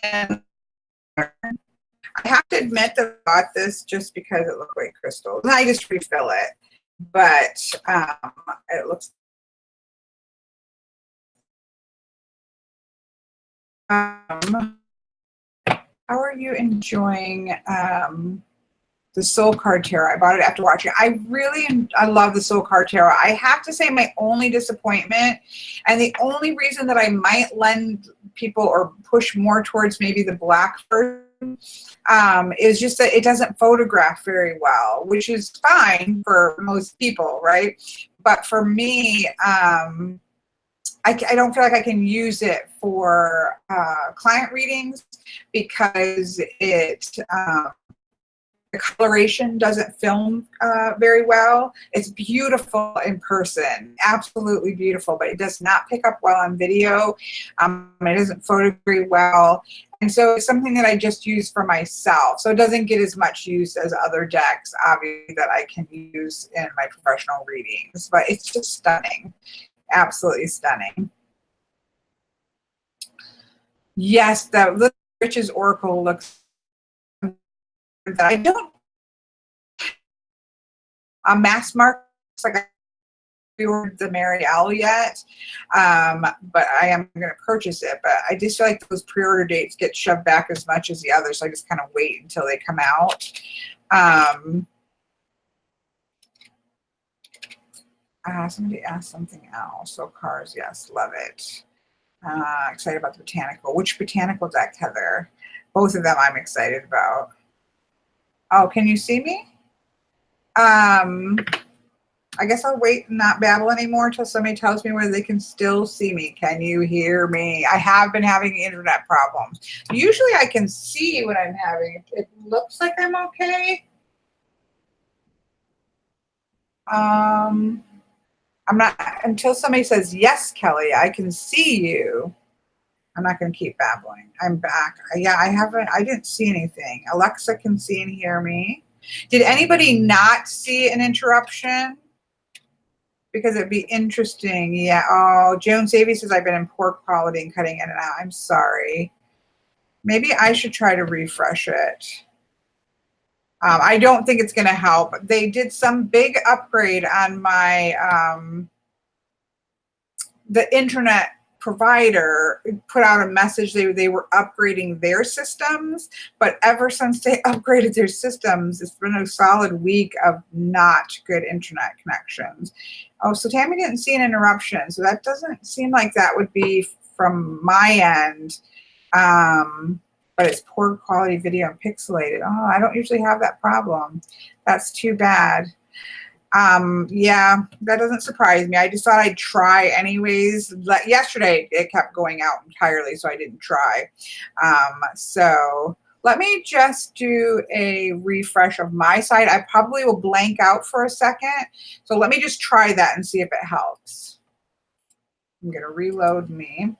And I have to admit that I bought this just because it looked like crystals. I just refill it, but it looks. How are you enjoying the Soul Card Tarot? I bought it after watching. I love the Soul Card Tarot. I have to say my only disappointment, and the only reason that I might lend people or push more towards maybe the black version, is just that it doesn't photograph very well, which is fine for most people, right? But for me, I don't feel like I can use it for client readings because the coloration doesn't film very well. It's beautiful in person, absolutely beautiful, but it does not pick up well on video. It doesn't photo very well. And so it's something that I just use for myself. So it doesn't get as much use as other decks, obviously, that I can use in my professional readings. But it's just stunning. Absolutely stunning. Yes, the Little Witch's Oracle looks that I don't mass market, like I ordered the Marielle yet, but I am going to purchase it. But I just feel like those pre-order dates get shoved back as much as the others, so I just kind of wait until they come out. Somebody asked something else. So cars, yes, love it. Excited about the botanical. Which botanical deck, Heather? Both of them I'm excited about. Oh, can you see me? I guess I'll wait and not babble anymore until somebody tells me whether they can still see me. Can you hear me? I have been having internet problems. Usually I can see what I'm having. It looks like I'm okay. I'm not, until somebody says, yes, Kelly, I can see you. I'm not going to keep babbling. I'm back. Yeah, I didn't see anything. Alexa can see and hear me. Did anybody not see an interruption? Because it'd be interesting. Yeah. Oh, Joan Savy says I've been in poor quality and cutting in and out. I'm sorry. Maybe I should try to refresh it. I don't think it's going to help. They did some big upgrade on my, the internet provider put out a message they were upgrading their systems, but ever since they upgraded their systems, it's been a solid week of not good internet connections. Oh, so Tammy didn't see an interruption, so that doesn't seem like that would be from my end. But it's poor quality video and pixelated. Oh, I don't usually have that problem. That's too bad. Yeah, that doesn't surprise me. I just thought I'd try anyways. Yesterday it kept going out entirely, so I didn't try. So let me just do a refresh of my side. I probably will blank out for a second. So let me just try that and see if it helps. I'm going to reload me.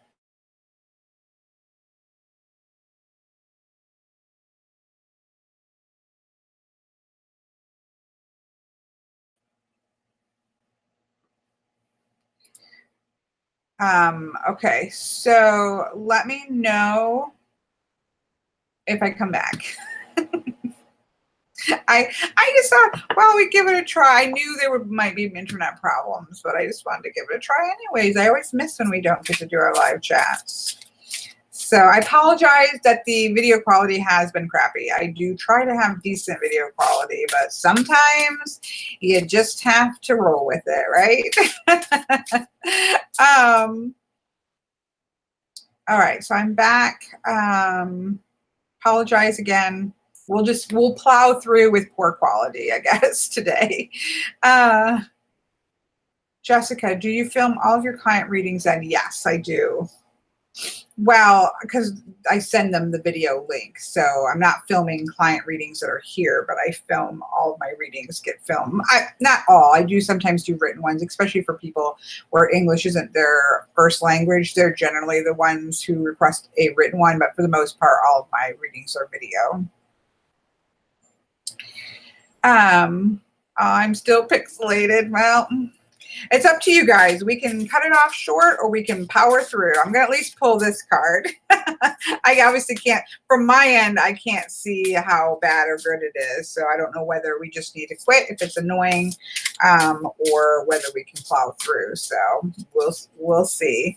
Okay, so let me know if I come back. I just thought, well, we give it a try. I knew there might be internet problems, but I just wanted to give it a try anyways. I always miss when we don't get to do our live chats. So I apologize that the video quality has been crappy. I do try to have decent video quality, but sometimes you just have to roll with it, right? All right, so I'm back. Apologize again. We'll plow through with poor quality, I guess, today. Jessica, do you film all of your client readings? And yes, I do. Well, because I send them the video link. So I'm not filming client readings that are here, but I film all of my readings get filmed. Not all. I do sometimes do written ones, especially for people where English isn't their first language. They're generally the ones who request a written one, but for the most part, all of my readings are video. I'm still pixelated. Well, it's up to you guys. We can cut it off short or we can power through. I'm going to at least pull this card. I obviously can't, from my end, I can't see how bad or good it is. So I don't know whether we just need to quit if it's annoying, or whether we can plow through. So we'll see.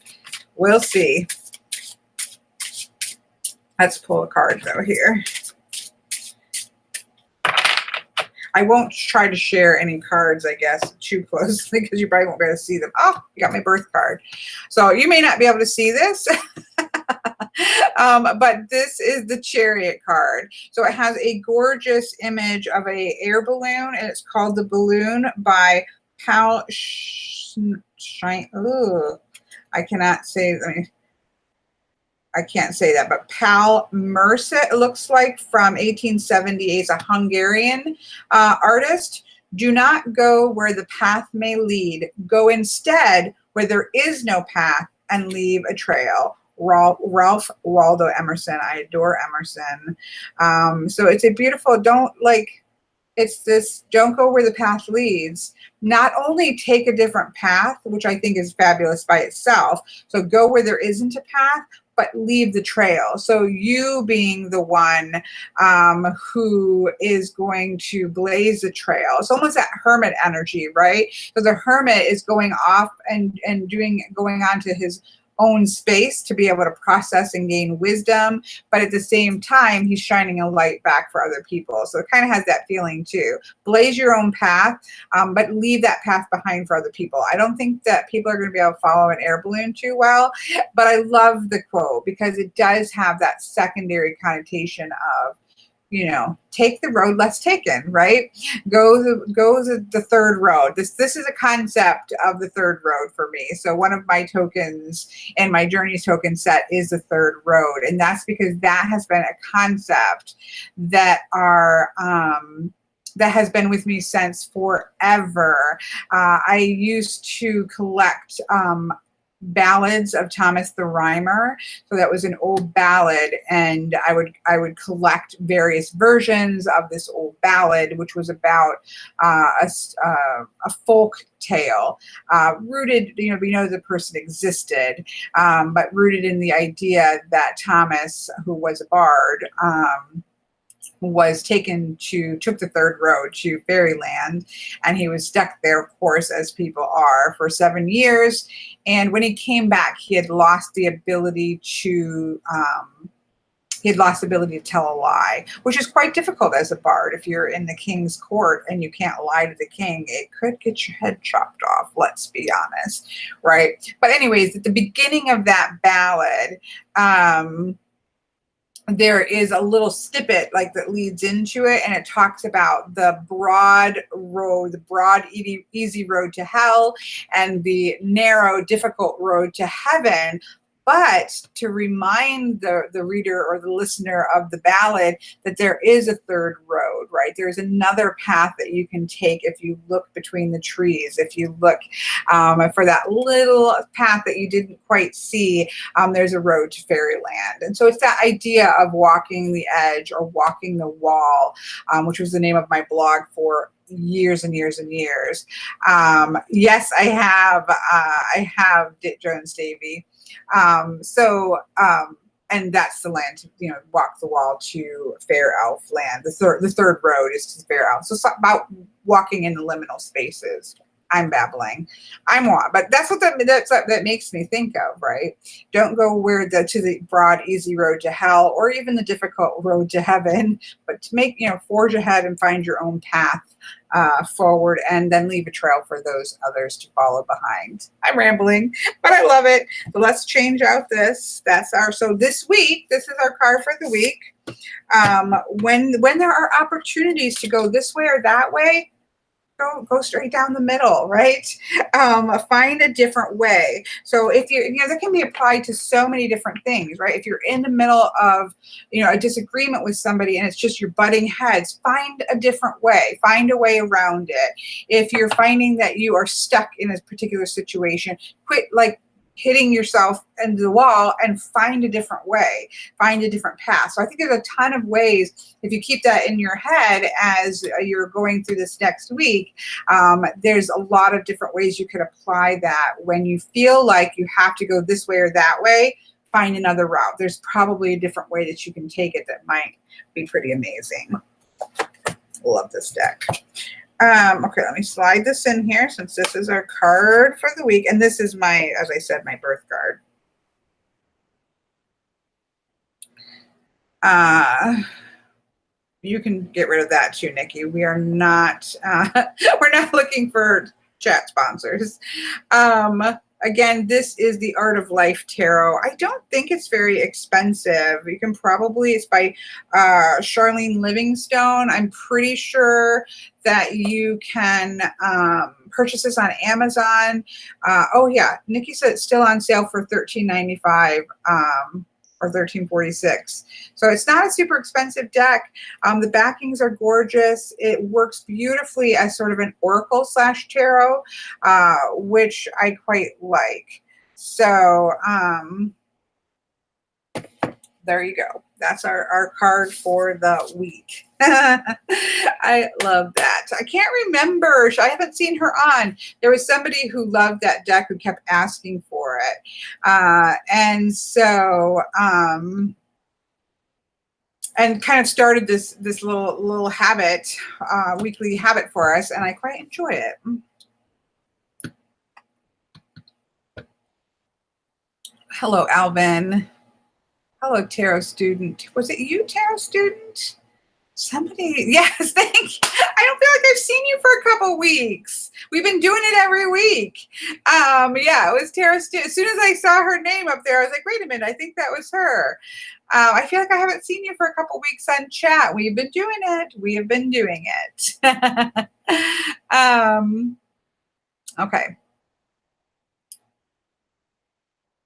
We'll see. Let's pull a card though here. I won't try to share any cards, I guess, too closely because you probably won't be able to see them. Oh, you got my birth card. So you may not be able to see this, but this is the Chariot card. So it has a gorgeous image of a air balloon, and it's called The Balloon by Pal I cannot say. I can't say that, but Pal Merced, it looks like, from 1870. He's a Hungarian artist. Do not go where the path may lead. Go instead where there is no path and leave a trail. Ralph Waldo Emerson. I adore Emerson. So it's a beautiful, it's this, don't go where the path leads. Not only take a different path, which I think is fabulous by itself. So go where there isn't a path, but leave the trail. So you being the one who is going to blaze the trail. It's almost that hermit energy, right? So the hermit is going off and going on to his own space to be able to process and gain wisdom, but at the same time he's shining a light back for other people. So it kind of has that feeling too. Blaze your own path, but leave that path behind for other people. I don't think that people are going to be able to follow an air balloon too well, but I love the quote because it does have that secondary connotation of, you know, take the road less taken, right? Go the third road. This is a concept of the third road for me. So one of my tokens in my journeys token set is the third road. And that's because that has been a concept that that has been with me since forever. I used to collect ballads of Thomas the Rhymer. So that was an old ballad, and I would collect various versions of this old ballad, which was about a folk tale, rooted, you know, we know the person existed, but rooted in the idea that Thomas, who was a bard, was took the third road to fairyland, and he was stuck there, of course, as people are, for 7 years. And when he came back, he had lost the ability to tell a lie, which is quite difficult as a bard. If you're in the king's court and you can't lie to the king, it could get your head chopped off, let's be honest, right? But anyways, at the beginning of that ballad, there is a little snippet like that leads into it, and it talks about the broad road, the broad easy road to hell, and the narrow difficult road to heaven. But to remind the reader or the listener of the ballad that there is a third road, right? There's another path that you can take if you look between the trees, if you look for that little path that you didn't quite see, there's a road to fairyland. And so it's that idea of walking the edge or walking the wall, which was the name of my blog for years and years and years. Yes, I have Dick Jones Davy. And that's the land, you know, walk the wall to Fair Elf land. The third road is to Fair Elf. So it's about walking in the liminal spaces. I'm babbling. But that's what that makes me think of, right? Don't go to the broad, easy road to hell, or even the difficult road to heaven, but to forge ahead and find your own path forward, and then leave a trail for those others to follow behind. I'm rambling, but I love it. So let's change out this. So this week, this is our card for the week. When there are opportunities to go this way or that way, go straight down the middle, right? Find a different way. So if that can be applied to so many different things, right? If you're in the middle of, a disagreement with somebody and it's just you're butting heads, find a different way. Find a way around it. If you're finding that you are stuck in a particular situation, quit hitting yourself into the wall and find a different way, find a different path. So I think there's a ton of ways, if you keep that in your head as you're going through this next week, there's a lot of different ways you could apply that. When you feel like you have to go this way or that way, find another route. There's probably a different way that you can take it that might be pretty amazing. Love this deck. Okay, let me slide this in here since this is our card for the week. And this is as I said, my birth card. You can get rid of that too, Nikki. We are not, we're not looking for chat sponsors. Again, this is the Art of Life Tarot. I don't think it's very expensive. You can it's by Charlene Livingstone. I'm pretty sure that you can purchase this on Amazon. Oh yeah, Nikki said it's still on sale for $13.95 or $13.46. So it's not a super expensive deck. The backings are gorgeous. It works beautifully as sort of an oracle / tarot, which I quite like. So there you go. that's our card for the week. I love that. I can't remember. I haven't seen her on. There was somebody who loved that deck who kept asking for it. And so, and kind of started this little habit, weekly habit for us, and I quite enjoy it. Hello, Alvin. Hello, tarot student. Was it you, tarot student? Somebody, yes, thank you. I don't feel like I've seen you for a couple weeks. We've been doing it every week. Yeah, it was tarot student. As soon as I saw her name up there, I was like, wait a minute, I think that was her. I feel like I haven't seen you for a couple weeks on chat. We've been doing it. We have been doing it. Okay.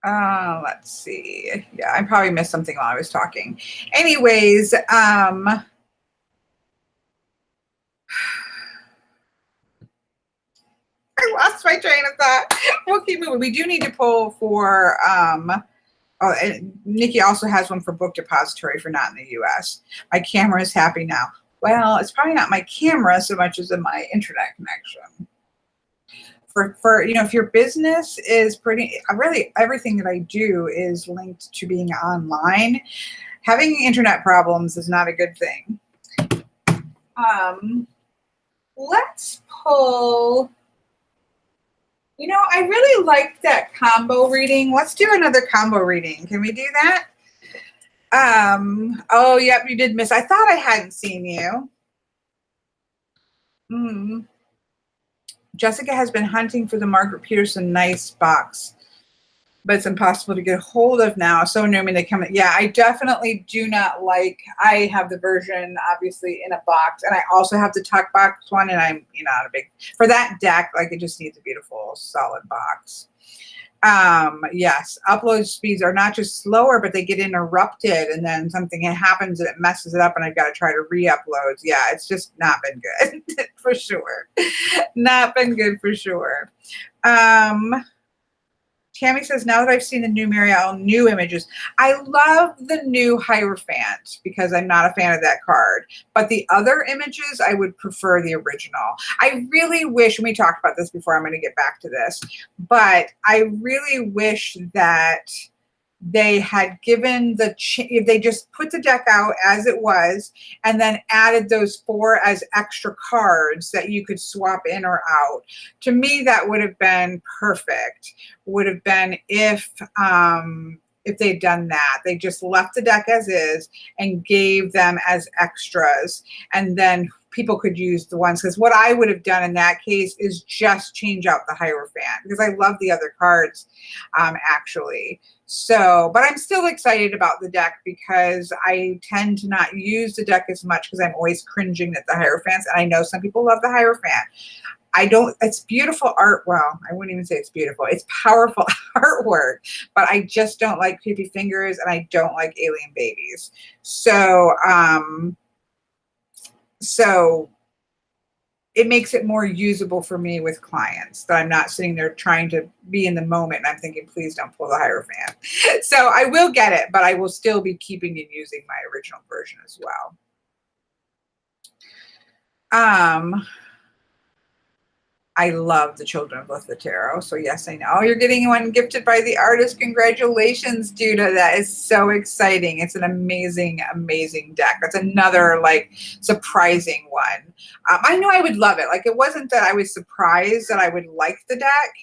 Let's see. Yeah, I probably missed something while I was talking. Anyways, I lost my train of thought. We'll keep moving. We do need to pull for, oh, and Nikki also has one for Book Depository for Not in the US. My camera is happy now. Well, it's probably not my camera so much as in my internet connection. For you know, if your business is really everything that I do is linked to being online, having internet problems is not a good thing. Let's pull. You know, I really liked that combo reading. Let's do another combo reading. Can we do that? Oh, yep, you did miss. I thought I hadn't seen you. Jessica has been hunting for the Margaret Peterson Nice box, but it's impossible to get a hold of now. So knowing they come. Yeah, I definitely do not like. I have the version obviously in a box, and I also have the tuck box one. And I'm not a big for that deck. Like it just needs a beautiful solid box. Yes, upload speeds are not just slower, but they get interrupted, and then something happens and it messes it up, and I've got to try to re-upload. Yeah, it's just not been good for sure. Not been good for sure. Tammy says, now that I've seen the new Marielle new images, I love the new Hierophant because I'm not a fan of that card. But the other images, I would prefer the original. I really wish, and we talked about this before, I'm going to get back to this, but I really wish that they had given they just put the deck out as it was and then added those 4 as extra cards that you could swap in or out. To me, that would have been perfect. Would have been if they'd done that. They just left the deck as is and gave them as extras, and then people could use the ones, because what I would have done in that case is just change out the Hierophant because I love the other cards actually. So, but I'm still excited about the deck because I tend to not use the deck as much because I'm always cringing at the Hierophants, and I know some people love the Hierophant. I don't, it's beautiful art. Well, I wouldn't even say it's beautiful. It's powerful artwork, but I just don't like creepy fingers and I don't like alien babies. So, so it makes it more usable for me with clients that I'm not sitting there trying to be in the moment. And I'm thinking, please don't pull the Hierophant. So I will get it, but I will still be keeping and using my original version as well. I love the Children of Lilith Tarot. So yes, I know. Oh, you're getting one gifted by the artist. Congratulations, Duda. That is so exciting. It's an amazing, amazing deck. That's another like surprising one. I knew I would love it. Like it wasn't that I was surprised that I would like the deck,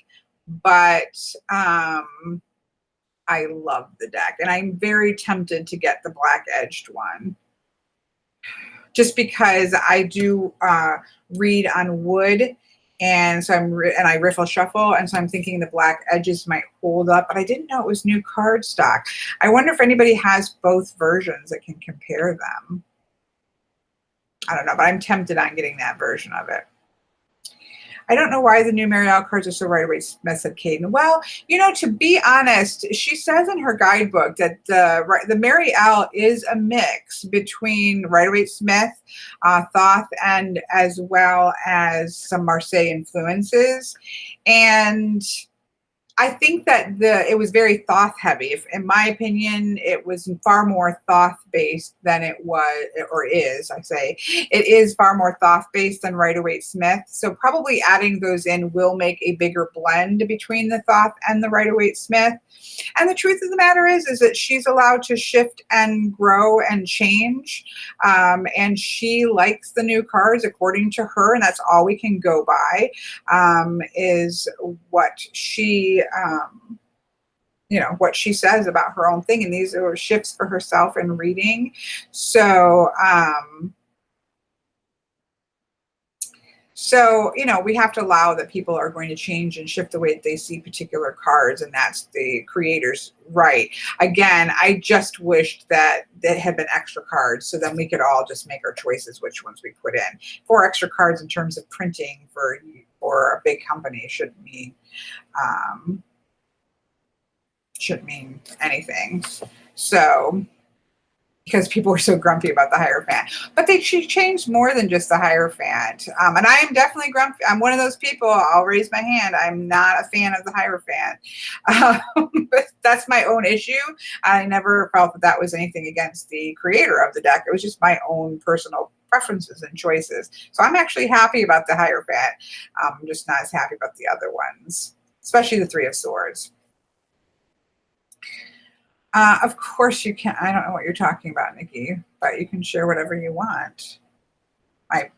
but I love the deck. And I'm very tempted to get the black edged one. Just because I do read on wood. And so I riffle shuffle, and so I'm thinking the black edges might hold up, but I didn't know it was new card stock. I wonder if anybody has both versions that can compare them. I don't know, but I'm tempted on getting that version of it. I don't know why the new Marielle cards are so right away, Smith said Caden. Well, you know, to be honest, she says in her guidebook that the Marielle is a mix between Rider-Waite Smith, Thoth, and as well as some Marseille influences. And I think that it was very Thoth heavy. If, in my opinion, it was far more Thoth based than it was or is. I say it is far more Thoth based than Rider-Waite Smith. So probably adding those in will make a bigger blend between the Thoth and the Rider-Waite Smith. And the truth of the matter is that she's allowed to shift and grow and change. And she likes the new cards according to her, and that's all we can go by, is what she, what she says about her own thing. And these are shifts for herself in reading. So, we have to allow that people are going to change and shift the way that they see particular cards, and that's the creator's right. Again, I just wished that there had been extra cards, so then we could all just make our choices which ones we put in. 4 extra cards in terms of printing for a big company shouldn't mean anything. So, because people were so grumpy about the Hierophant. But she changed more than just the Hierophant. And I am definitely grumpy. I'm one of those people, I'll raise my hand, I'm not a fan of the Hierophant. But that's my own issue. I never felt that was anything against the creator of the deck. It was just my own personal preferences and choices. So I'm actually happy about the Hierophant. I'm just not as happy about the other ones, especially the 3 of Swords. Of course you can. I don't know what you're talking about, Nikki, but you can share whatever you want.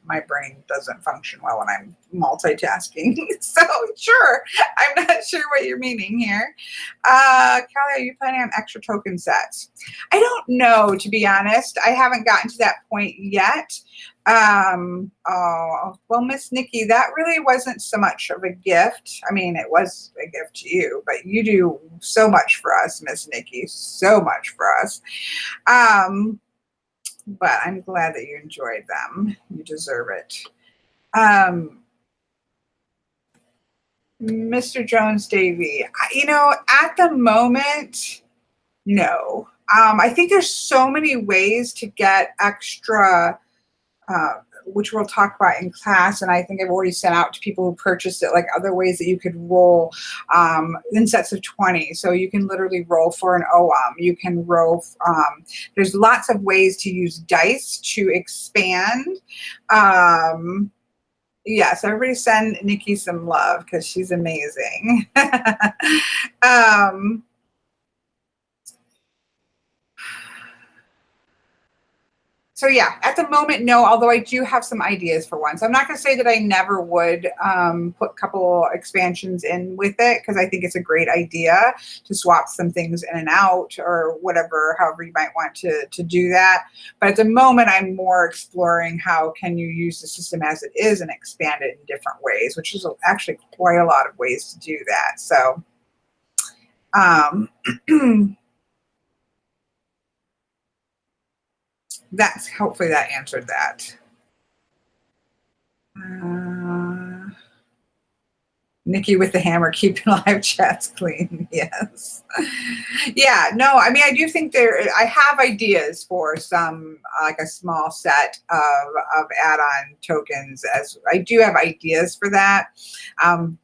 My brain doesn't function well when I'm multitasking. So sure, I'm not sure what you're meaning here. Callie, are you planning on extra token sets? I don't know, to be honest. I haven't gotten to that point yet. Oh, well, Miss Nikki, that really wasn't so much of a gift. I mean, it was a gift to you, but you do so much for us, Miss Nikki, so much for us. But I'm glad that you enjoyed them. You deserve it. Mr. Jones Davy, at the moment, no. I think there's so many ways to get extra, which we'll talk about in class, and I think I've already sent out to people who purchased it, like other ways that you could roll in sets of 20. So you can literally roll for an OM. You can roll, there's lots of ways to use dice to expand. Yes, everybody send Nikki some love because she's amazing. So yeah, at the moment, no, although I do have some ideas for one. So I'm not going to say that I never would put a couple expansions in with it, because I think it's a great idea to swap some things in and out or whatever, however you might want to do that. But at the moment, I'm more exploring how can you use the system as it is and expand it in different ways, which is actually quite a lot of ways to do that. So hopefully that answered that. Nikki with the hammer, keeping live chats clean. Yes. Yeah, no, I mean, I do think I have ideas for some, like a small set of add-on tokens, as I do have ideas for that.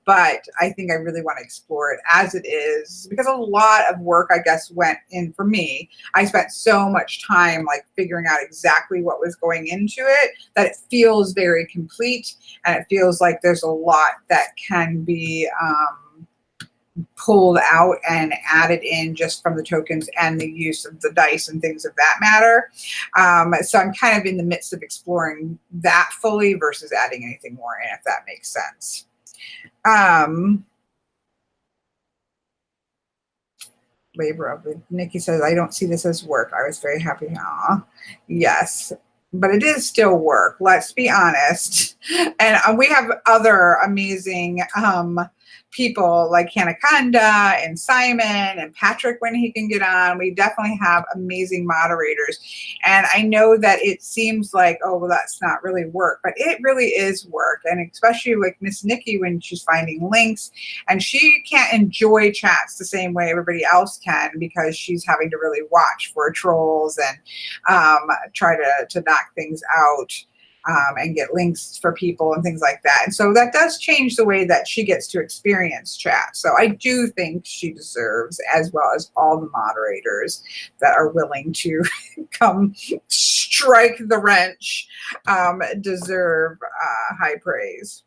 But I think I really want to explore it as it is, because a lot of work, I guess, went in for me. I spent so much time like figuring out exactly what was going into it that it feels very complete, and it feels like there's a lot that can be pulled out and added in just from the tokens and the use of the dice and things of that matter. So I'm kind of in the midst of exploring that fully versus adding anything more in, if that makes sense. Labor of it. Nikki says, I don't see this as work. I was very happy. Aw, yes. But it is still work. Let's be honest. And we have other amazing people like Hanaconda and Simon and Patrick when he can get on. We definitely have amazing moderators. And I know that it seems like, oh, well, that's not really work, but it really is work. And especially like Miss Nikki when she's finding links, and she can't enjoy chats the same way everybody else can, because she's having to really watch for trolls and try to knock things out. and get links for people and things like that. And so that does change the way that she gets to experience chat. So I do think she deserves, as well as all the moderators that are willing to come strike the wrench, deserve high praise.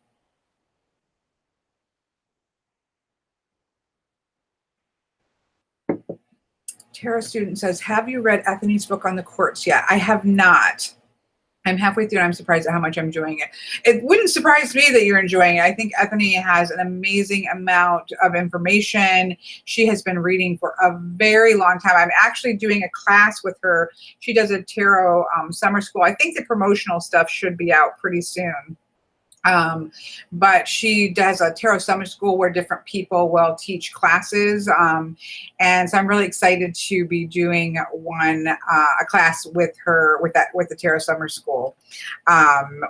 Tara student says, have you read Ethany's book on the courts yet? I have not. I'm halfway through and I'm surprised at how much I'm enjoying it. It wouldn't surprise me that you're enjoying it. I think Ethany has an amazing amount of information. She has been reading for a very long time. I'm actually doing a class with her. She does a tarot summer school. I think the promotional stuff should be out pretty soon. But she does a tarot summer school where different people will teach classes. And so I'm really excited to be doing a class with her with the tarot summer school,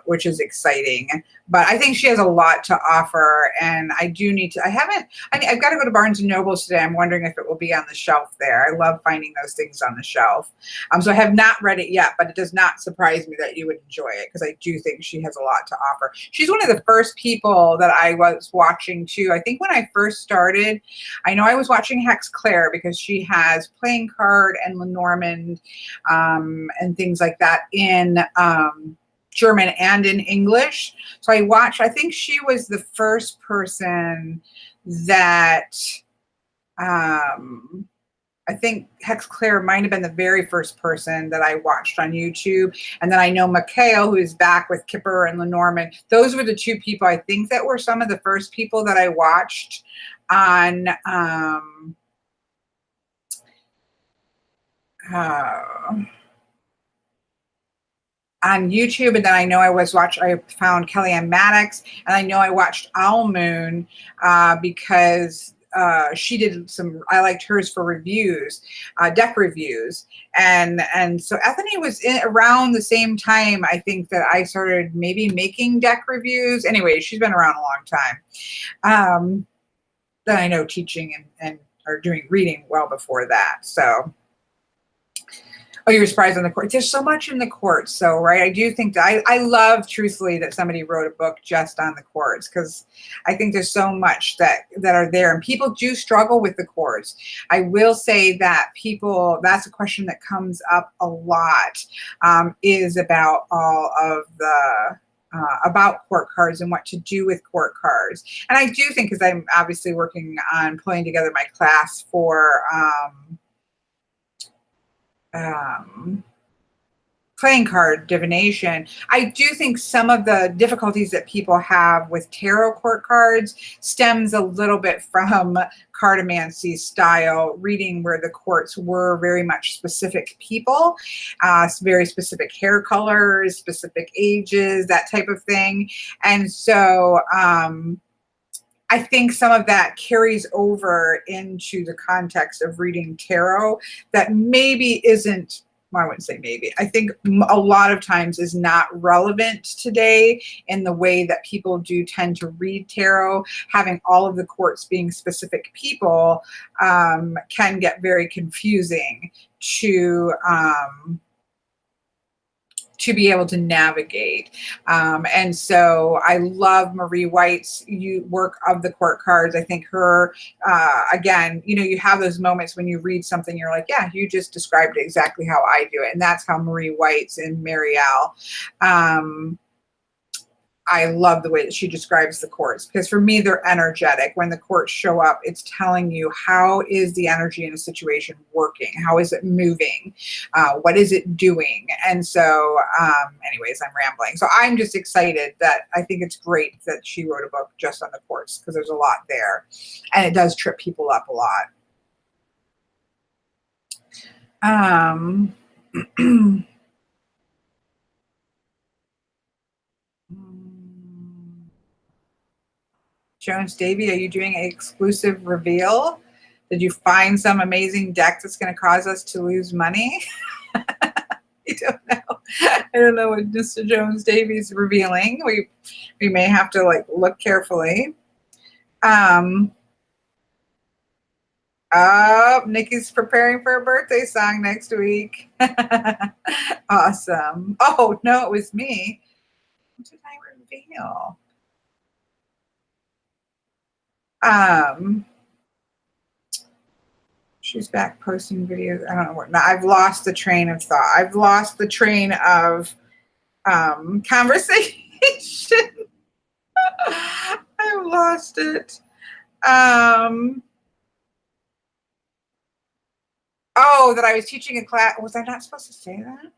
which is exciting. But I think she has a lot to offer, and I do need to, I've got to go to Barnes and Noble today. I'm wondering if it will be on the shelf there. I love finding those things on the shelf. So I have not read it yet, but it does not surprise me that you would enjoy it, because I do think she has a lot to offer. She's one of the first people that I was watching too. I think when I first started, I know I was watching Hex Claire because she has playing card and Lenormand and things like that in German and in English. So I think she was the first person that I think Hex Claire might have been the very first person that I watched on YouTube. And then I know Mikhail, who is back with Kipper and Lenormand. Those were the two people I think that were some of the first people that I watched on YouTube. And then I know I found Kellyanne Maddox, and I know I watched Owl Moon because she did I liked hers for reviews, deck reviews. And so Ethany was around the same time, I think, that I started maybe making deck reviews. Anyway, she's been around a long time. Then I know teaching and or doing reading well before that. So, oh, you were surprised on the court. There's so much in the courts. So, right, I do think that I love, truthfully, that somebody wrote a book just on the courts, because I think there's so much that are there, and people do struggle with the courts. I will say that that's a question that comes up a lot, is about all of the about court cards and what to do with court cards. And I do think, because I'm obviously working on pulling together my class for playing card divination, I do think some of the difficulties that people have with tarot court cards stems a little bit from cartomancy style reading, where the courts were very much specific people, very specific hair colors, specific ages, that type of thing. And so I think some of that carries over into the context of reading tarot that maybe isn't, well, I wouldn't say maybe, I think a lot of times is not relevant today in the way that people do tend to read tarot. Having all of the courts being specific people can get very confusing to be able to navigate. And so I love Marie White's work of the court cards. I think her, again, you have those moments when you read something, you're like, yeah, you just described it exactly how I do it. And that's how Marie White's in Marielle. I love the way that she describes the courts, because for me, they're energetic. When the courts show up, it's telling you, how is the energy in a situation working? How is it moving? What is it doing? And so anyways, I'm rambling. So I'm just excited that I think it's great that she wrote a book just on the courts, because there's a lot there, and it does trip people up a lot. Jones Davy, are you doing an exclusive reveal? Did you find some amazing deck that's going to cause us to lose money? I don't know. I don't know what Mr. Jones Davy's revealing. We may have to look carefully. Nikki's preparing for a birthday song next week. Awesome. Oh no, it was me. feel? Um, she's back posting videos. I don't know what. No, I've lost the train of thought. I've lost the train of conversation. I've lost it. Oh, that I was teaching a class. Was I not supposed to say that?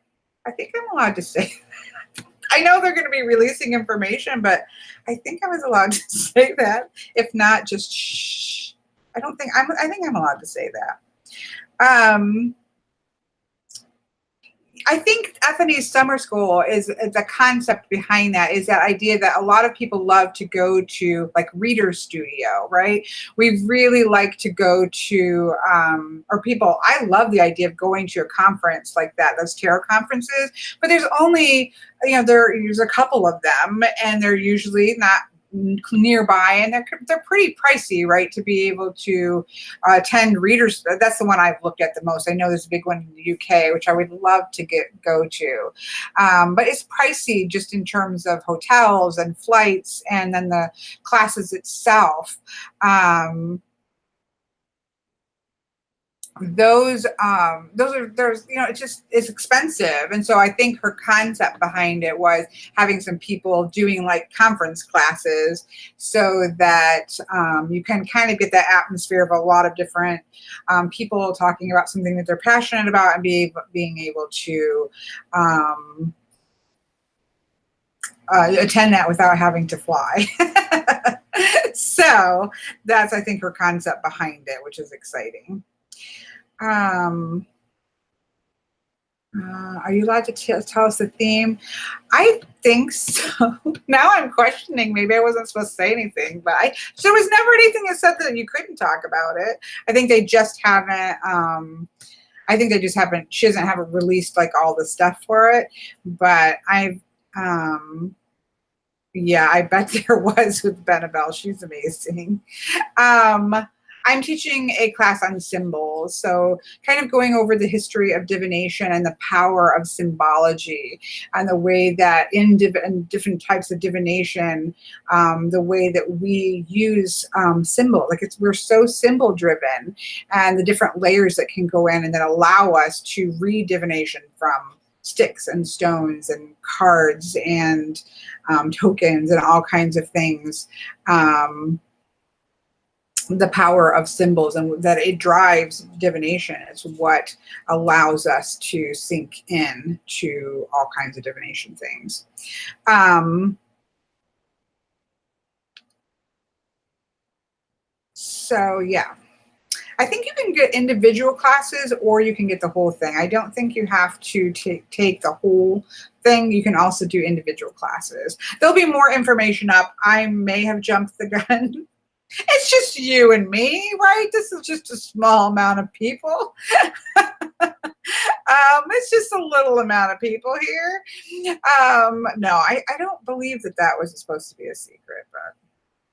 I think I'm allowed to say that. I know they're going to be releasing information, but I think I was allowed to say that. If not, just shh. I think I'm allowed to say that. I think Ethany's summer school is the concept behind that is that idea that a lot of people love to go to like reader studio, right? We really like to go to, or people, I love the idea of going to a conference like that, those tarot conferences, but there's only, there's a couple of them and they're usually not nearby and they're pretty pricey, right, to be able to attend readers. That's the one I've looked at the most. I know there's a big one in the UK which I would love to go to, but it's pricey just in terms of hotels and flights and then the classes itself. Those are there's it's expensive, and so I think her concept behind it was having some people doing like conference classes so that you can kind of get that atmosphere of a lot of different people talking about something that they're passionate about and being able to attend that without having to fly. So that's, I think, her concept behind it, which is exciting. Are you allowed to tell us the theme? I think so. Now I'm questioning. Maybe I wasn't supposed to say anything, but there was never anything that said that you couldn't talk about it. I think they just haven't. She haven't released like all the stuff for it. But yeah, I bet there was with Benabelle. She's amazing. I'm teaching a class on symbols, so kind of going over the history of divination and the power of symbology and the way that in different types of divination, the way that we use symbol, we're so symbol driven, and the different layers that can go in and that allow us to read divination from sticks and stones and cards and tokens and all kinds of things. The power of symbols and that it drives divination. It's what allows us to sink in to all kinds of divination things. So yeah, I think you can get individual classes or you can get the whole thing. I don't think you have to take the whole thing. You can also do individual classes. There'll be more information up. I may have jumped the gun. It's just you and me, right? This is just a small amount of people. It's just a little amount of people here. No, I don't believe that was supposed to be a secret, but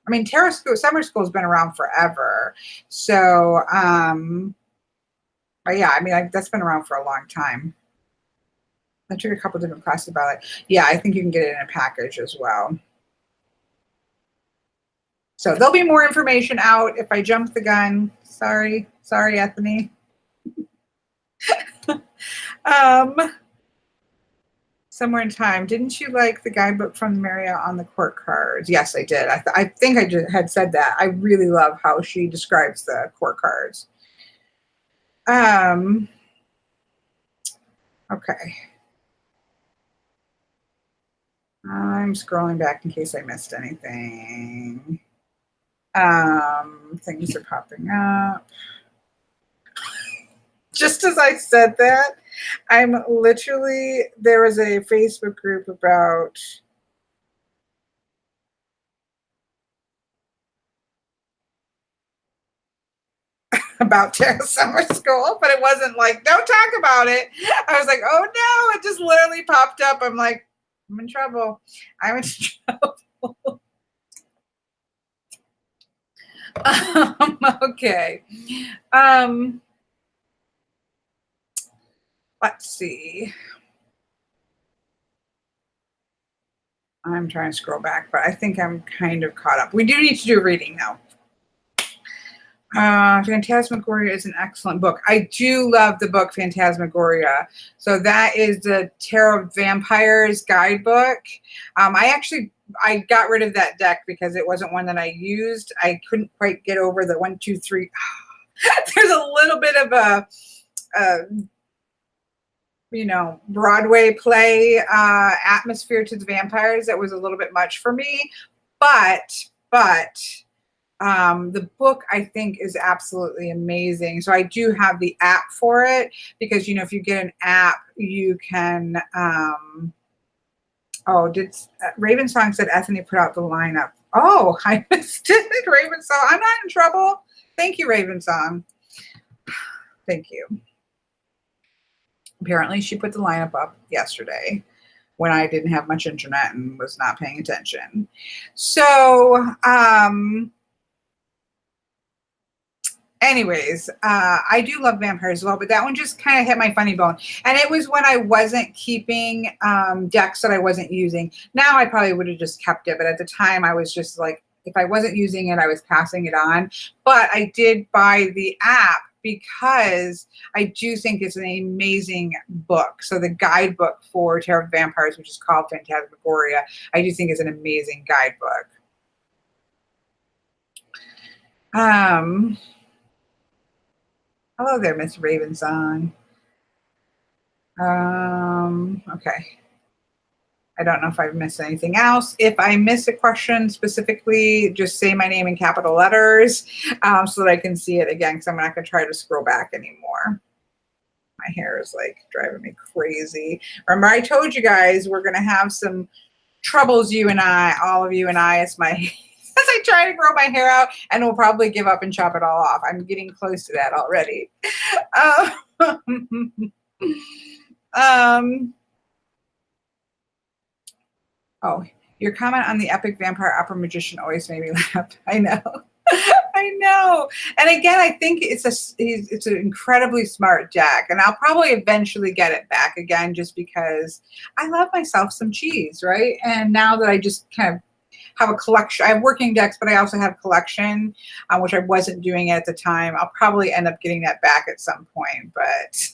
I mean, summer school has been around forever. So, but yeah, I mean, that's been around for a long time. I took a couple different classes about it. Yeah, I think you can get it in a package as well. So there'll be more information out if I jump the gun. Sorry, Ethany. Somewhere in time, didn't you like the guidebook from Marriott on the court cards? Yes, I did. I think I just had said that. I really love how she describes the court cards. Okay. I'm scrolling back in case I missed anything. Things are popping up. Just as I said that, there was a Facebook group about tarot summer school, but it wasn't like, don't talk about it. I was like, oh no, it just literally popped up. I'm like, I'm in trouble. I'm in trouble. Okay. Let's see. I'm trying to scroll back, but I think I'm kind of caught up. We do need to do a reading though. Phantasmagoria is an excellent book. I do love the book Phantasmagoria. So that is the Tarot of Vampires guidebook. I got rid of that deck because it wasn't one that I used. I couldn't quite get over the 1, 2, 3. There's a little bit of a Broadway play atmosphere to the vampires that was a little bit much for me. But the book I think is absolutely amazing. So I do have the app for it because, if you get an app, you can, Raven Song said Ethany put out the lineup. Oh, I missed it, Raven Song. I'm not in trouble. Thank you, Raven Song. Thank you. Apparently she put the lineup up yesterday when I didn't have much internet and was not paying attention. So, anyways, I do love vampires as well, but that one just kind of hit my funny bone. And it was when I wasn't keeping decks that I wasn't using. Now I probably would have just kept it, but at the time I was just like, if I wasn't using it, I was passing it on. But I did buy the app because I do think it's an amazing book. So the guidebook for Tarot of Vampires, which is called Phantasmagoria, I do think is an amazing guidebook. Hello there, Miss Ravensong. Okay. I don't know if I've missed anything else. If I miss a question specifically, just say my name in capital letters so that I can see it again, because I'm not going to try to scroll back anymore. My hair is like driving me crazy. Remember, I told you guys we're going to have some troubles, you and I, all of you and I, as I try to grow my hair out, and we'll probably give up and chop it all off. I'm getting close to that already. Oh, your comment on the epic vampire opera magician always made me laugh. I know. I know. And again, I think it's an incredibly smart deck, and I'll probably eventually get it back again just because I love myself some cheese, right? And now that I just kind of have a collection, I have working decks, but I also have collection, which I wasn't doing at the time. I'll probably end up getting that back at some point, but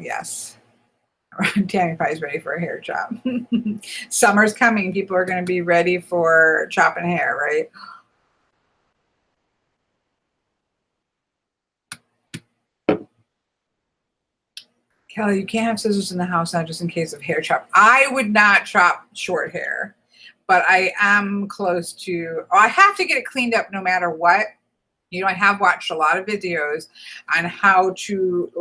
yes. Tammy Pie's ready for a hair chop. Summer's coming. People are going to be ready for chopping hair, right? Kelly, you can't have scissors in the house now just in case of hair chop. I would not chop short hair, but I am close to, I have to get it cleaned up no matter what. I have watched a lot of videos on how to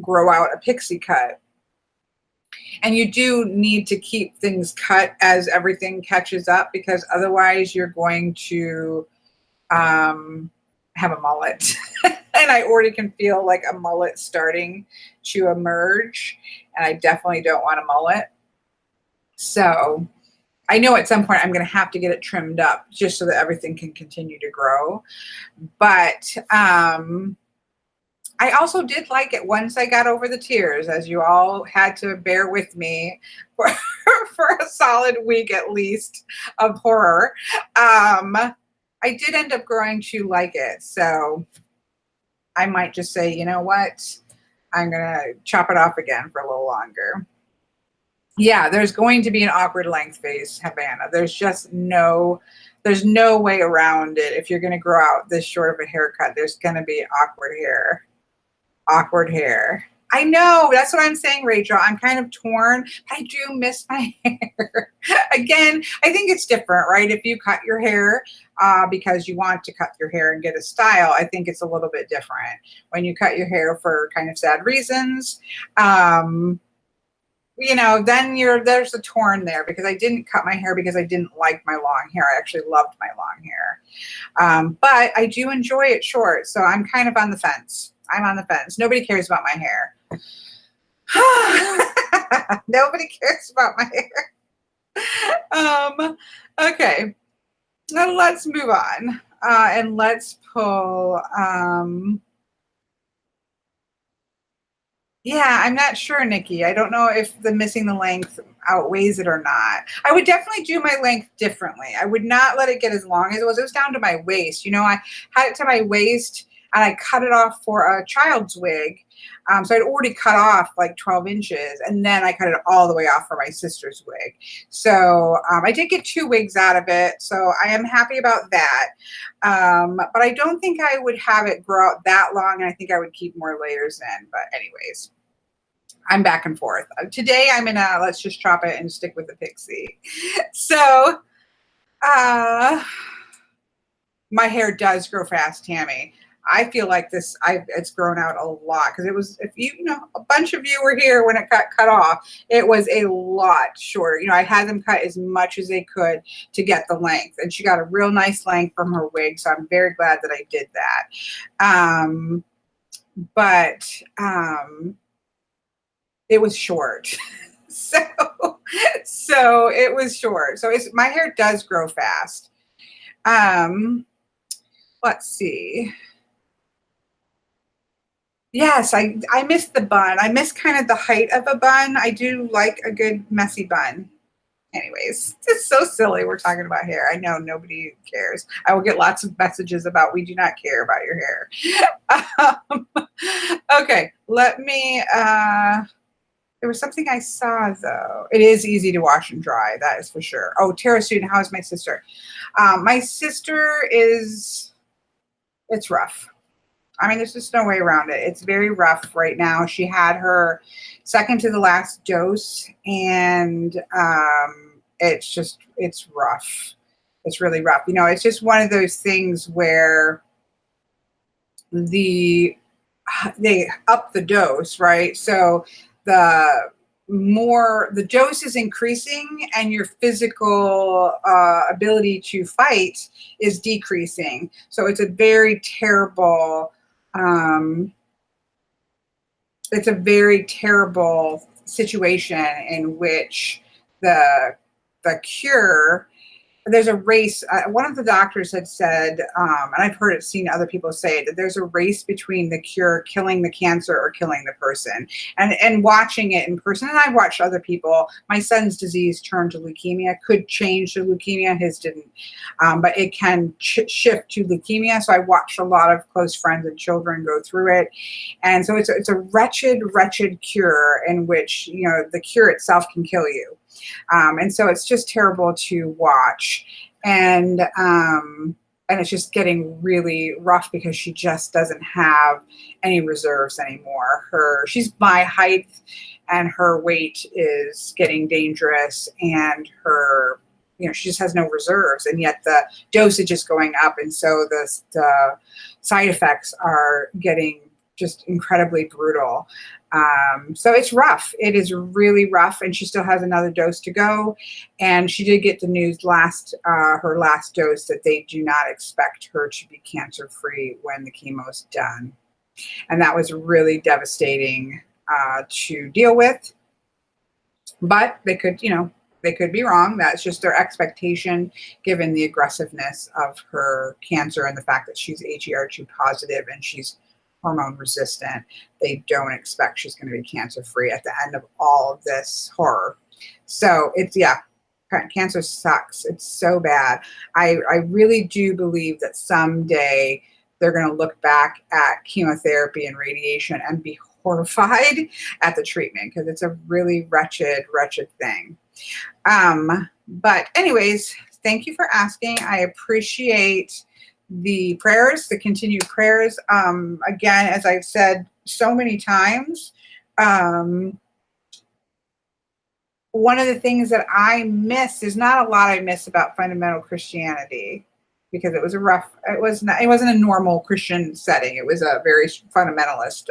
grow out a pixie cut. And you do need to keep things cut as everything catches up, because otherwise you're going to have a mullet. And I already can feel like a mullet starting to emerge, and I definitely don't want a mullet. So I know at some point I'm going to have to get it trimmed up just so that everything can continue to grow. But I also did like it once I got over the tears, as you all had to bear with me for a solid week at least of horror. I did end up growing to like it. So I might just say, you know what? I'm going to chop it off again for a little longer. Yeah, there's going to be an awkward length phase, Havana. There's no way around it. If you're going to grow out this short of a haircut, there's going to be awkward hair. Awkward hair. I know, that's what I'm saying, Rachel. I'm kind of torn. I do miss my hair. Again, I think it's different, right? If you cut your hair because you want to cut your hair and get a style, I think it's a little bit different. When you cut your hair for kind of sad reasons, then there's a torn there, because I didn't cut my hair because I didn't like my long hair. I actually loved my long hair. But I do enjoy it short, so I'm kind of on the fence. I'm on the fence. Nobody cares about my hair. Nobody cares about my hair. Okay. Now let's move on. and let's pull, yeah, I'm not sure, Nikki. I don't know if the missing the length outweighs it or not. I would definitely do my length differently. I would not let it get as long as it was. It was down to my waist. You know, I had it to my waist and I cut it off for a child's wig. So I'd already cut off like 12 inches and then I cut it all the way off for my sister's wig. So I did get 2 wigs out of it. So I am happy about that. But I don't think I would have it grow out that long. And I think I would keep more layers in. But anyways, I'm back and forth. Today I'm in a let's just chop it and stick with the pixie. So my hair does grow fast, Tammy. I feel like it's grown out a lot because it was, if you know, a bunch of you were here when it got cut off, it was a lot shorter. You know, I had them cut as much as they could to get the length, and she got a real nice length from her wig. So I'm very glad that I did that. But it was short. so it was short. So my hair does grow fast. Let's see. Yes, I miss the bun. I miss kind of the height of a bun. I do like a good messy bun. Anyways, it's so silly we're talking about hair. I know nobody cares. I will get lots of messages about we do not care about your hair. Okay, let me, there was something I saw though. It is easy to wash and dry, that is for sure. Oh, Tara student, how is my sister? My sister is, it's rough. I mean, there's just no way around it. It's very rough right now. She had her second to the last dose, and it's rough. It's really rough. You know, it's just one of those things where they up the dose, right? So the dose is increasing and your physical ability to fight is decreasing. So it's a very terrible situation in which the cure, there's a race. One of the doctors had said, and I've heard it, seen other people say it, that there's a race between the cure killing the cancer or killing the person. And watching it in person, and I've watched other people, my son's disease turned to leukemia, could change to leukemia, his didn't, but it can shift to leukemia. So I watched a lot of close friends and children go through it. And so it's a wretched, wretched cure in which, you know, the cure itself can kill you. And so it's just terrible to watch. And it's just getting really rough because she just doesn't have any reserves anymore. She's my height and her weight is getting dangerous, and her, you know, she just has no reserves, and yet the dosage is going up. And so the side effects are getting just incredibly brutal. So it's rough. It is really rough, and she still has another dose to go. And she did get the news her last dose, that they do not expect her to be cancer-free when the chemo's done. And that was really devastating to deal with. But they could be wrong. That's just their expectation, given the aggressiveness of her cancer and the fact that she's HER2 positive and she's hormone resistant. They don't expect she's going to be cancer free at the end of all of this horror. So cancer sucks. It's so bad. I really do believe that someday they're going to look back at chemotherapy and radiation and be horrified at the treatment, because it's a really wretched, wretched thing. But anyways, thank you for asking. I appreciate the prayers, the continued prayers. Again, as I've said so many times, one of the things that I miss, there's not a lot I miss about fundamental Christianity, because it wasn't a normal Christian setting. It was a very fundamentalist,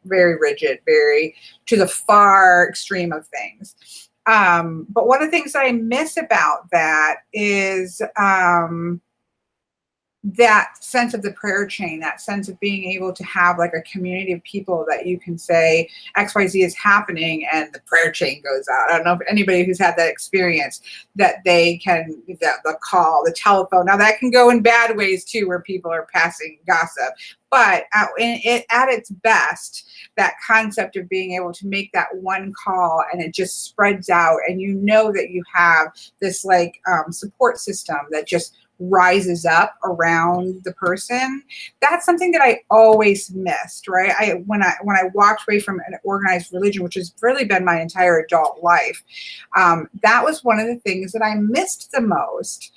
very rigid, very to the far extreme of things. But one of the things that I miss about that is, that sense of the prayer chain, that sense of being able to have like a community of people that you can say XYZ is happening and the prayer chain goes out. I don't know if anybody who's had that experience, that they can, the call, the telephone. Now that can go in bad ways too, where people are passing gossip. But at its best, that concept of being able to make that one call and it just spreads out, and you know that you have this like support system that just rises up around the person. That's something that I always missed, right? When I walked away from an organized religion, which has really been my entire adult life, that was one of the things that I missed the most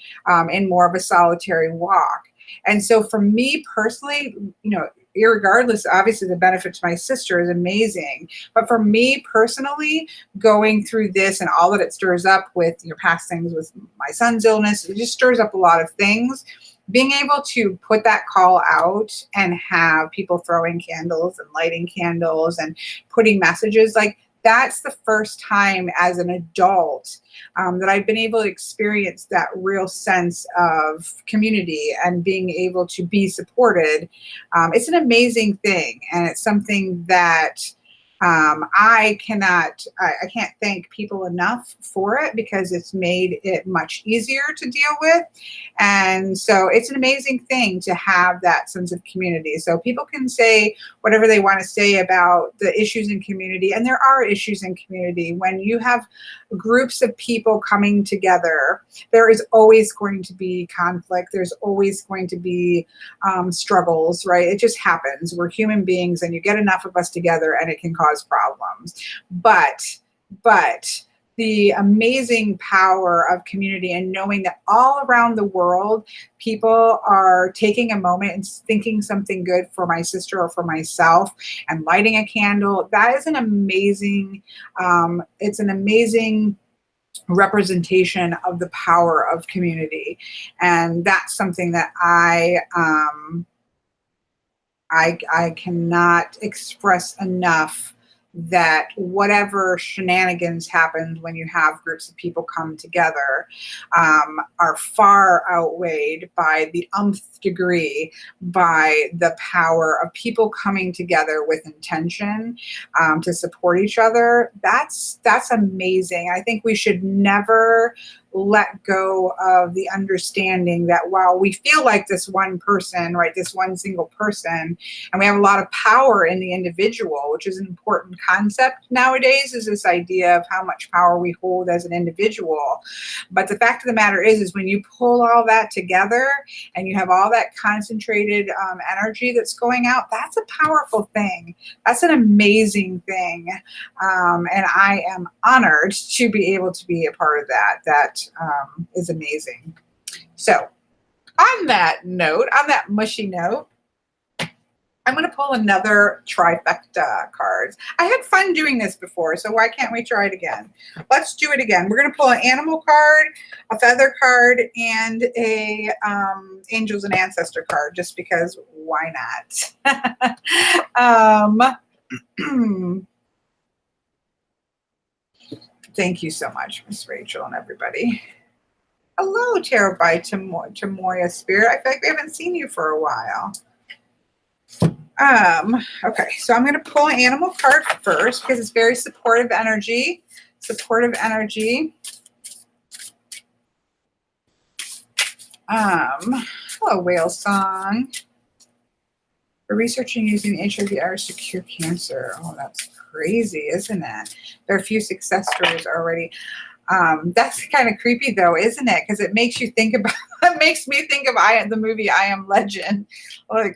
in more of a solitary walk. And so for me personally, you know, irregardless, obviously the benefit to my sister is amazing. But for me personally, going through this and all that it stirs up with your past things with my son's illness, it just stirs up a lot of things. Being able to put that call out and have people throwing candles and lighting candles and putting messages, like that's the first time as an adult that I've been able to experience that real sense of community and being able to be supported. It's an amazing thing, and it's something that I can't thank people enough for it, because it's made it much easier to deal with. And so it's an amazing thing to have that sense of community. So people can say whatever they want to say about the issues in community, and there are issues in community. When you have groups of people coming together, there is always going to be conflict. There's always going to be struggles, right? It just happens. We're human beings, and you get enough of us together and it can cause problems. But the amazing power of community and knowing that all around the world, people are taking a moment and thinking something good for my sister or for myself and lighting a candle, that is an amazing, it's an amazing representation of the power of community. And that's something that I cannot express enough, that whatever shenanigans happen when you have groups of people come together are far outweighed by the umpth degree by the power of people coming together with intention to support each other. That's amazing. I think we should never let go of the understanding that while we feel like this one person, right, this one single person, and we have a lot of power in the individual, which is an important concept nowadays, is this idea of how much power we hold as an individual. But the fact of the matter is when you pull all that together and you have all that concentrated energy that's going out, that's a powerful thing. That's an amazing thing. And I am honored to be able to be a part of that. That is amazing. So on that note, on that mushy note, I'm going to pull another trifecta cards. I had fun doing this before, so why can't we try it again? Let's do it again. We're going to pull an animal card, a feather card, and a angels and ancestor card, just because why not? Thank you so much, Miss Rachel and everybody. Hello, Tarot by Tamoya Spirit. I feel like we haven't seen you for a while. Okay, so I'm going to pull an animal card first because it's very supportive energy. Supportive energy. Hello, Whale Song. We're researching using HIV virus to cure cancer. Oh, that's crazy, isn't it? There are a few success stories already. That's kind of creepy though, isn't it? Because it makes you think about, it makes me think of the movie I Am Legend. Like,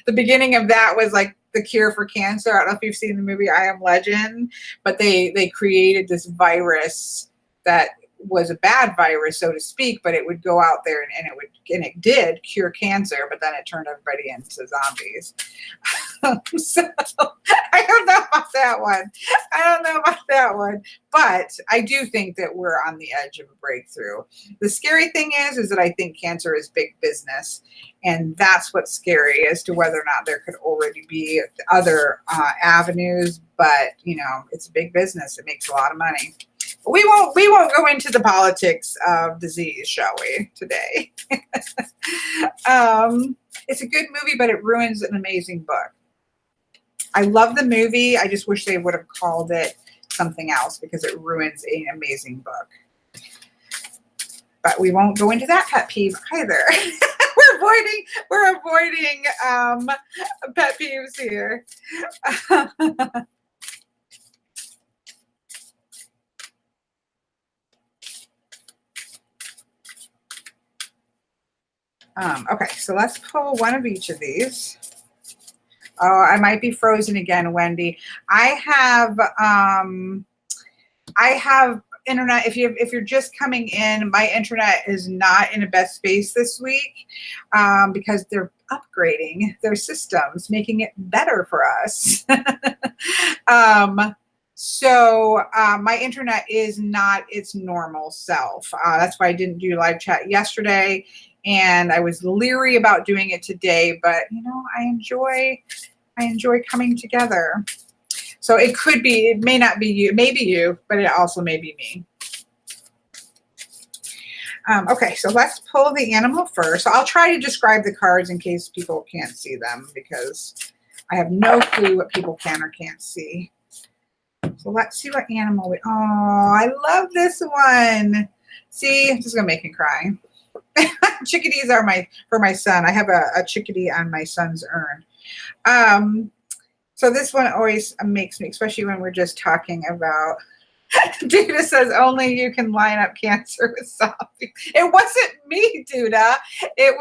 the beginning of that was like the cure for cancer. I don't know if you've seen the movie I Am Legend, but they created this virus that was a bad virus, so to speak, but it would go out there and it did cure cancer, but then it turned everybody into zombies. So I don't know about that one. But I do think that we're on the edge of a breakthrough. The scary thing is that I think cancer is big business, and that's what's scary as to whether or not there could already be other avenues. But you know, it's big business. It makes a lot of money. We won't go into the politics of disease, shall we, today? It's a good movie, but it ruins an amazing book. I love the movie. I just wish they would have called it something else because it ruins an amazing book. But we won't go into that pet peeve either. we're avoiding pet peeves here. Okay, so let's pull one of each of these. Oh, I might be frozen again, Wendy. I have internet. If you're just coming in, my internet is not in the best space this week because they're upgrading their systems, making it better for us. So my internet is not its normal self. That's why I didn't do live chat yesterday, and I was leery about doing it today. But you know, I enjoy coming together. So it could be, it may not be you, maybe you, but it also may be me. Okay, so let's pull the animal first. So I'll try to describe the cards in case people can't see them because I have no clue what people can or can't see. So let's see what animal we, oh, I love this one. See, this is gonna make me cry. Chickadees are for my son. I have a chickadee on my son's urn. So this one always makes me, especially when we're just talking about, Duda says only you can line up Cancer with zombies. It wasn't me, Duda. It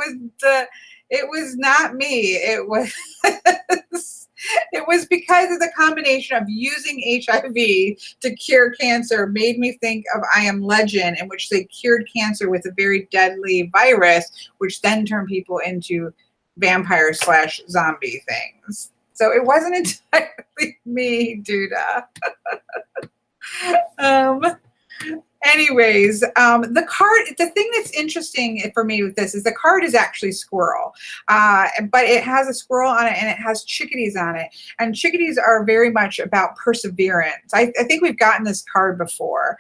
was not me. It was it was because of the combination of using HIV to cure cancer made me think of I Am Legend, in which they cured cancer with a very deadly virus, which then turned people into vampire / zombie things. So it wasn't entirely me, Duda. Anyways, the card, the thing that's interesting for me with this is the card is actually squirrel, but it has a squirrel on it and it has chickadees on it. And chickadees are very much about perseverance. I think we've gotten this card before.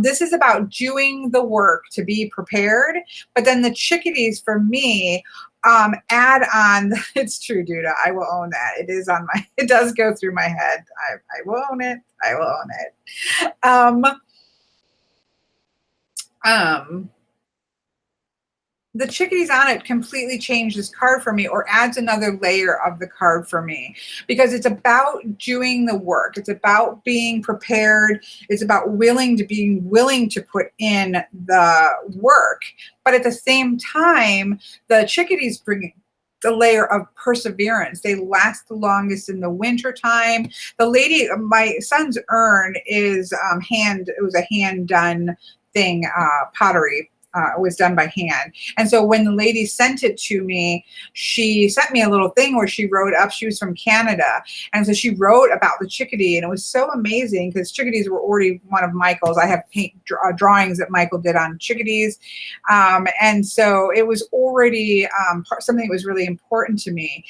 This is about doing the work to be prepared, but then the chickadees for me add on, it's true, Duda, I will own that. It is on my, it does go through my head. I will own it. I will own it. The chickadees on it completely changed this card for me, or adds another layer of the card for me, because it's about doing the work. It's about being prepared. It's about being willing to put in the work. But at the same time, the chickadees bring the layer of perseverance. They last the longest in the winter time. The lady, my son's urn is it was a hand done thing, pottery. It was done by hand. And so when the lady sent it to me, she sent me a little thing where she wrote up, she was from Canada. And so she wrote about the chickadee, and it was so amazing because chickadees were already one of Michael's. I have drawings that Michael did on chickadees. And so it was already something that was really important to me.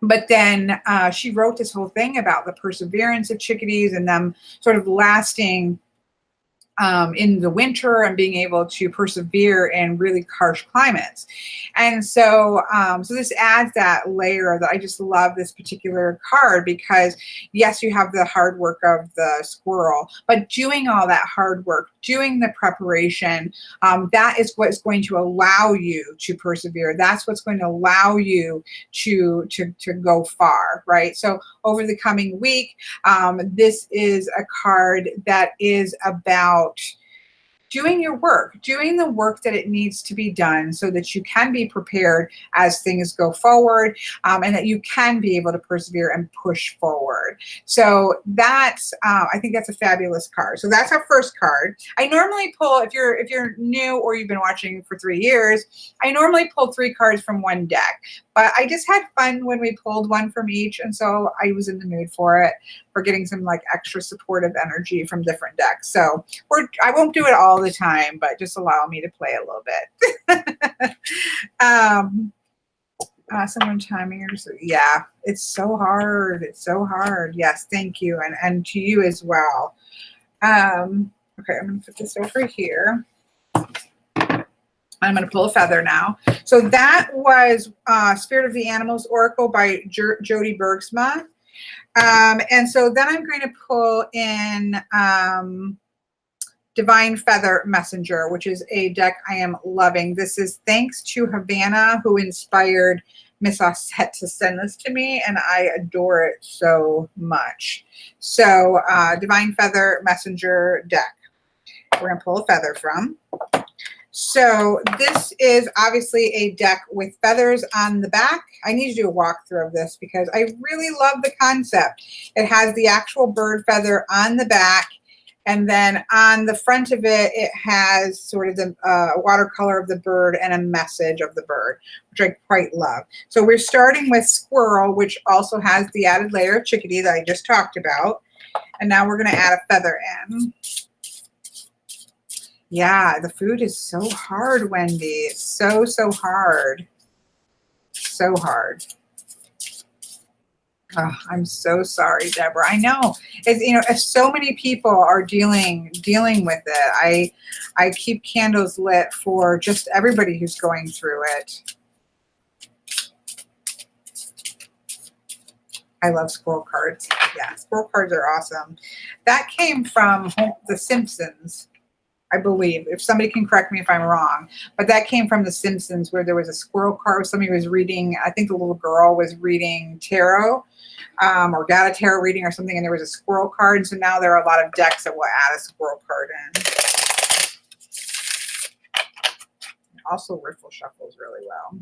But then she wrote this whole thing about the perseverance of chickadees and them sort of lasting in the winter and being able to persevere in really harsh climates. And so, so this adds that layer that I just love this particular card, because yes, you have the hard work of the squirrel, but doing all that hard work, doing the preparation, that is what's going to allow you to persevere. That's what's going to allow you to go far, right? So over the coming week, this is a card that is about doing your work, doing the work that it needs to be done so that you can be prepared as things go forward, and that you can be able to persevere and push forward. So that's, I think that's a fabulous card. So that's our first card. I normally pull, if you're new or you've been watching for 3 years, I normally pull 3 cards from one deck. But I just had fun when we pulled one from each, and so I was in the mood for it, for getting some like extra supportive energy from different decks. So I won't do it all the time, but just allow me to play a little bit. Someone chiming in. Yeah, it's so hard. It's so hard. Yes, thank you, and to you as well. Okay, I'm going to put this over here. I'm going to pull a feather now. So that was Spirit of the Animals Oracle by Jody Bergsma. And so then I'm going to pull in Divine Feather Messenger, which is a deck I am loving. This is thanks to Havana, who inspired Miss Ossette to send this to me, and I adore it so much. So Divine Feather Messenger deck. We're going to pull a feather from. So this is obviously a deck with feathers on the back. I need to do a walkthrough of this because I really love the concept. It has the actual bird feather on the back, and then on the front of it, it has sort of the watercolor of the bird and a message of the bird, which I quite love. So we're starting with squirrel, which also has the added layer of chickadee that I just talked about. And now we're going to add a feather in. Yeah, the food is so hard, Wendy. So hard. So hard. Oh, I'm so sorry, Deborah. I know. It's, you know, so many people are dealing with it. I keep candles lit for just everybody who's going through it. I love scroll cards. Yeah, scroll cards are awesome. That came from The Simpsons, I believe. If somebody can correct me if I'm wrong, but that came from The Simpsons, where there was a squirrel card. Somebody was reading, I think the little girl was reading tarot, or got a tarot reading or something, and there was a squirrel card. So now there are a lot of decks that will add a squirrel card in. Also, riffle shuffles really well.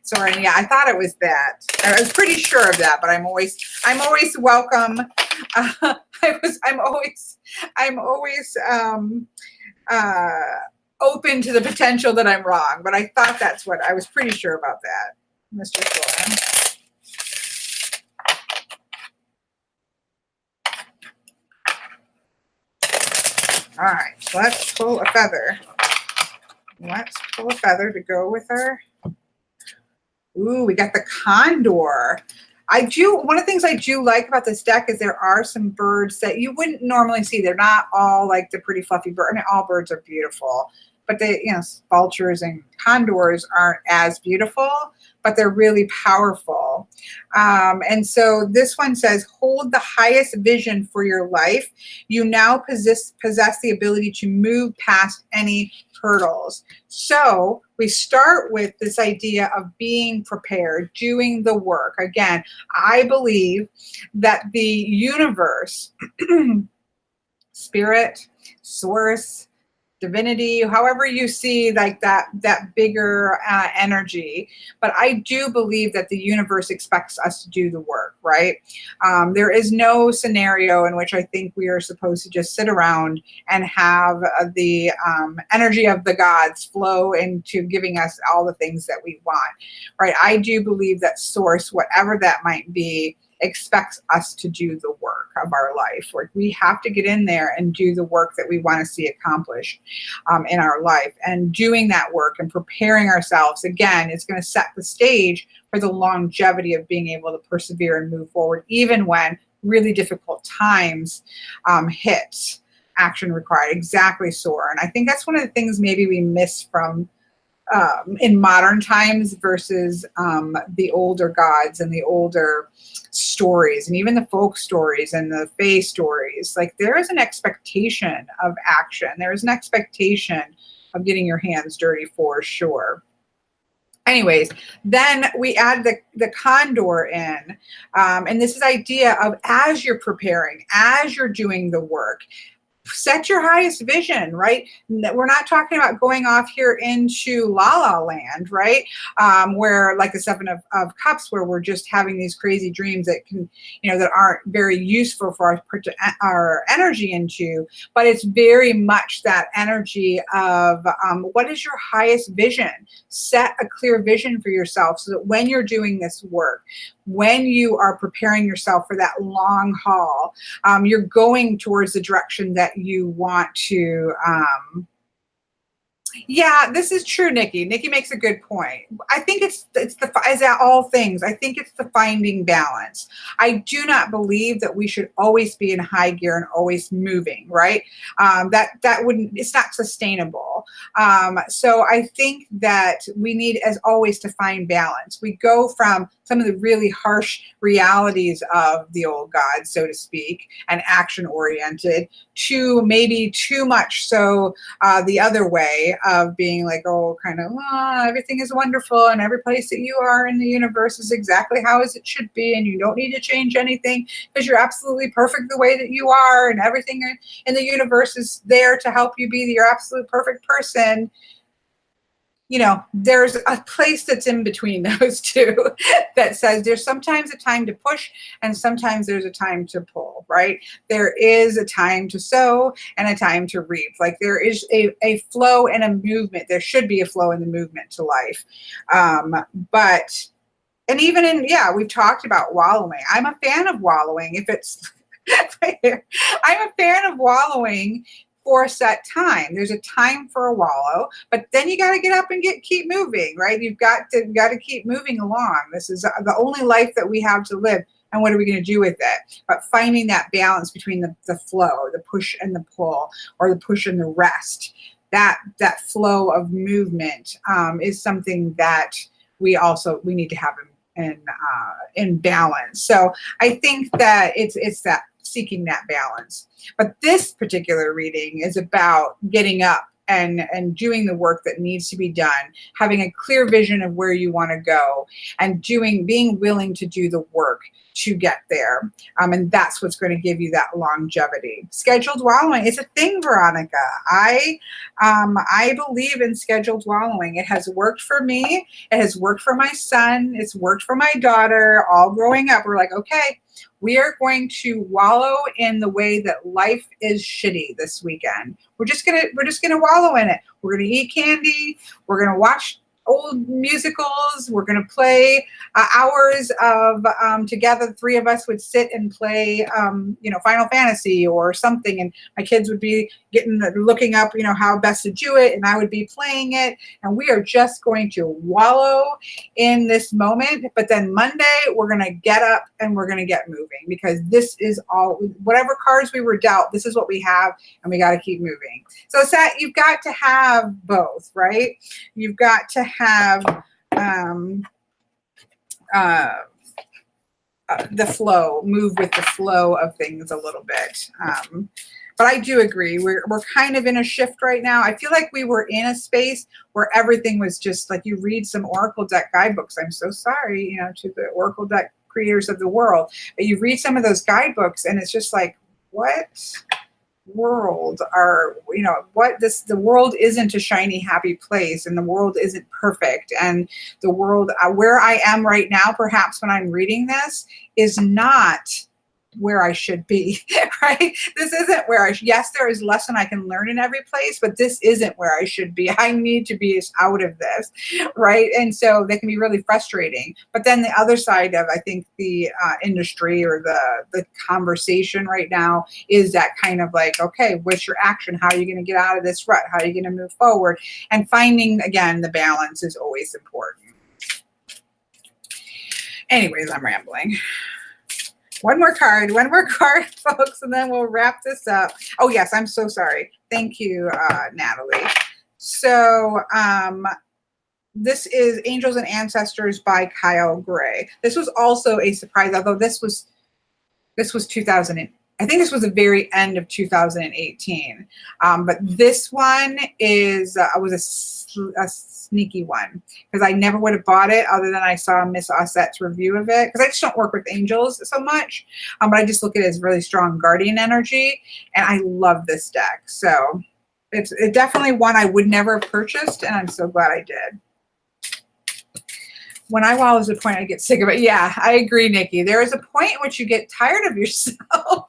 Sorry, yeah, I thought it was that. I was pretty sure of that, but I'm always welcome. I'm always open to the potential that I'm wrong, but I thought that's what I was pretty sure about that, Mr. Sloan. All right, so let's pull a feather. Let's pull a feather to go with her. Ooh, we got the condor. One of the things I do like about this deck is there are some birds that you wouldn't normally see. They're not all like the pretty fluffy bird. I mean, all birds are beautiful, but they, you know, vultures and condors aren't as beautiful, but they're really powerful. And so this one says, hold the highest vision for your life. You now possess the ability to move past any hurdles. So we start with this idea of being prepared, doing the work. Again, I believe that the universe, spirit, source, divinity, however you see like that bigger energy, but I do believe that the universe expects us to do the work, right? There is no scenario in which I think we are supposed to just sit around and have the energy of the gods flow into giving us all the things that we want, right? I do believe that source, whatever that might be, expects us to do the work of our life. Like, we have to get in there and do the work that we want to see accomplished in our life. And doing that work and preparing ourselves, again, is going to set the stage for the longevity of being able to persevere and move forward, even when really difficult times hit. Action required. Exactly, Soren. I think that's one of the things maybe we miss from in modern times versus the older gods and the older stories, and even the folk stories and the fae stories. Like, there is an expectation of action. There is an expectation of getting your hands dirty for sure. Anyways, then we add the condor in, and this is idea of, as you're preparing, as you're doing the work, set your highest vision, right? We're not talking about going off here into La La Land, right? Where, like the Seven of Cups, where we're just having these crazy dreams that can, you know, that aren't very useful for our energy into, but it's very much that energy of what is your highest vision? Set a clear vision for yourself so that when you're doing this work, when you are preparing yourself for that long haul, you're going towards the direction that you want to Yeah, this is true, Nikki. Nikki makes a good point. I think it's the as at all things. I think it's the finding balance. I do not believe that we should always be in high gear and always moving. Right? That wouldn't. It's not sustainable. So I think that we need, as always, to find balance. We go from some of the really harsh realities of the old gods, so to speak, and action oriented, to maybe too much so the other way of being like, oh, kind of, everything is wonderful and every place that you are in the universe is exactly how as it should be, and you don't need to change anything because you're absolutely perfect the way that you are, and everything in the universe is there to help you be your absolute perfect person. You know, there's a place that's in between those two that says there's sometimes a time to push and sometimes there's a time to pull, right? There is a time to sow and a time to reap. Like there is a flow and a movement. There should be a flow and the movement to life. But, and even in, yeah, we've talked about wallowing. I'm a fan of wallowing if it's, I'm a fan of wallowing for a set time. There's a time for a wallow, but then you got to get up and keep moving, right? You've got to keep moving along. This is the only life that we have to live. And what are we going to do with it? But finding that balance between the flow, the push and the pull, or the push and the rest, that flow of movement is something that we need to have in balance. So I think that it's that seeking that balance. But this particular reading is about getting up and doing the work that needs to be done, having a clear vision of where you want to go, and being willing to do the work to get there. And that's what's going to give you that longevity. Scheduled wallowing is a thing, Veronica. I believe in scheduled wallowing. It has worked for me. It has worked for my son. It's worked for my daughter. All growing up, we're like, okay, we are going to wallow in the way that life is shitty this weekend. We're just gonna wallow in it. We're gonna eat candy. We're gonna watch old musicals. We're going to play hours of together. The three of us would sit and play, Final Fantasy or something. And my kids would be looking up, how best to do it. And I would be playing it. And we are just going to wallow in this moment. But then Monday, we're going to get up and we're going to get moving, because this is all, whatever cards we were dealt, this is what we have. And we got to keep moving. So it's that you've got to have both, right? You've got to have the flow, move with the flow of things a little bit. But I do agree. We're kind of in a shift right now. I feel like we were in a space where everything was just like, you read some Oracle deck guidebooks. I'm so sorry, to the Oracle deck creators of the world. But you read some of those guidebooks and it's just like, what world are, the world isn't a shiny, happy place, and the world isn't perfect. And the world where I am right now, perhaps when I'm reading this, is not where I should be, right? This isn't where yes, there is lesson I can learn in every place, but this isn't where I should be. I need to be out of this, right? And so they can be really frustrating. But then the other side of, I think, the industry or the conversation right now is that kind of like, okay, what's your action? How are you going to get out of this rut? How are you going to move forward? And finding, again, the balance is always important. Anyways, I'm rambling. One more card, folks, and then we'll wrap this up. Oh, yes, I'm so sorry. Thank you, Natalie. So this is Angels and Ancestors by Kyle Gray. This was also a surprise, although this was 2000. I think this was the very end of 2018. But this one was a sneaky one, because I never would have bought it other than I saw Miss Ossette's review of it, because I just don't work with angels so much. But I just look at it as really strong guardian energy, and I love this deck. So it's definitely one I would never have purchased, and I'm so glad I did. When I wallow is a point I get sick of it. Yeah, I agree, Nikki. There is a point in which you get tired of yourself,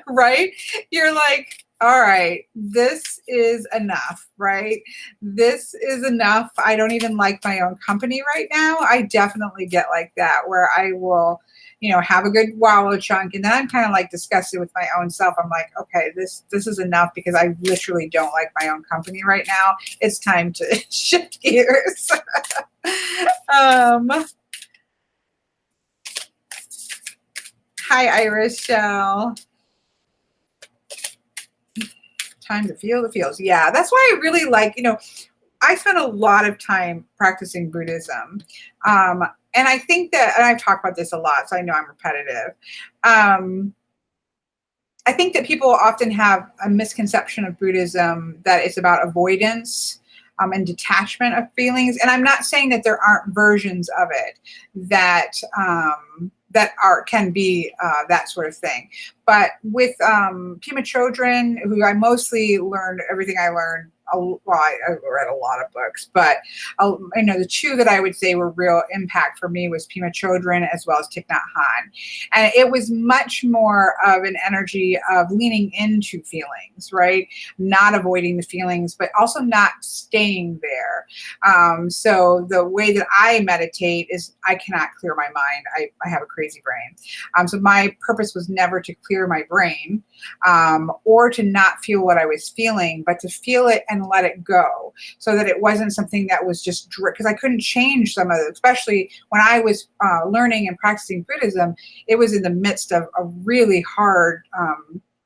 right? You're like, all right, this is enough, right? This is enough. I don't even like my own company right now. I definitely get like that, where I will, have a good wallow chunk. And then I'm kind of like disgusted with my own self. I'm like, okay, this is enough because I literally don't like my own company right now. It's time to shift gears. Hi, Iris Shell. Time to feel the feels. Yeah, that's why I really like, I spent a lot of time practicing Buddhism. And I think that, and I've talked about this a lot, so I know I'm repetitive. I think that people often have a misconception of Buddhism that it's about avoidance and detachment of feelings. And I'm not saying that there aren't versions of it that can be that sort of thing. But with Pema Chodron, who I mostly learned everything I learned. I read a lot of books, but the two that I would say were real impact for me was Pema Chodron as well as Thich Nhat Hanh. And it was much more of an energy of leaning into feelings, right? Not avoiding the feelings, but also not staying there. So the way that I meditate is I cannot clear my mind. I have a crazy brain. So my purpose was never to clear my brain or to not feel what I was feeling, but to feel it and let it go, so that it wasn't something that was just, because I couldn't change some of it, especially when I was learning and practicing Buddhism. It was in the midst of a really hard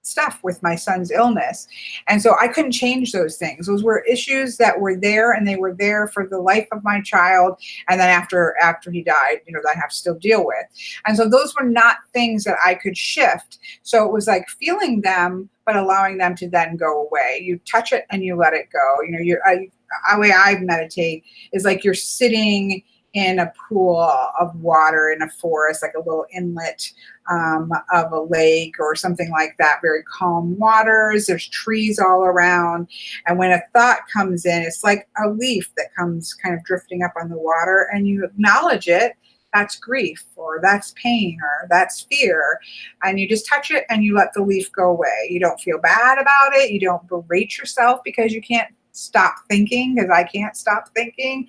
stuff with my son's illness. And so I couldn't change those things. Those were issues that were there, and they were there for the life of my child. And then after he died, that I have to still deal with. And so those were not things that I could shift. So it was like feeling them, but allowing them to then go away. You touch it and you let it go. The way I meditate is like you're sitting in a pool of water in a forest, like a little inlet of a lake or something like that, very calm waters. There's trees all around. And when a thought comes in, it's like a leaf that comes kind of drifting up on the water, and you acknowledge it. That's grief, or that's pain, or that's fear. And you just touch it and you let the leaf go away. You don't feel bad about it. You don't berate yourself because you can't stop thinking, because I can't stop thinking.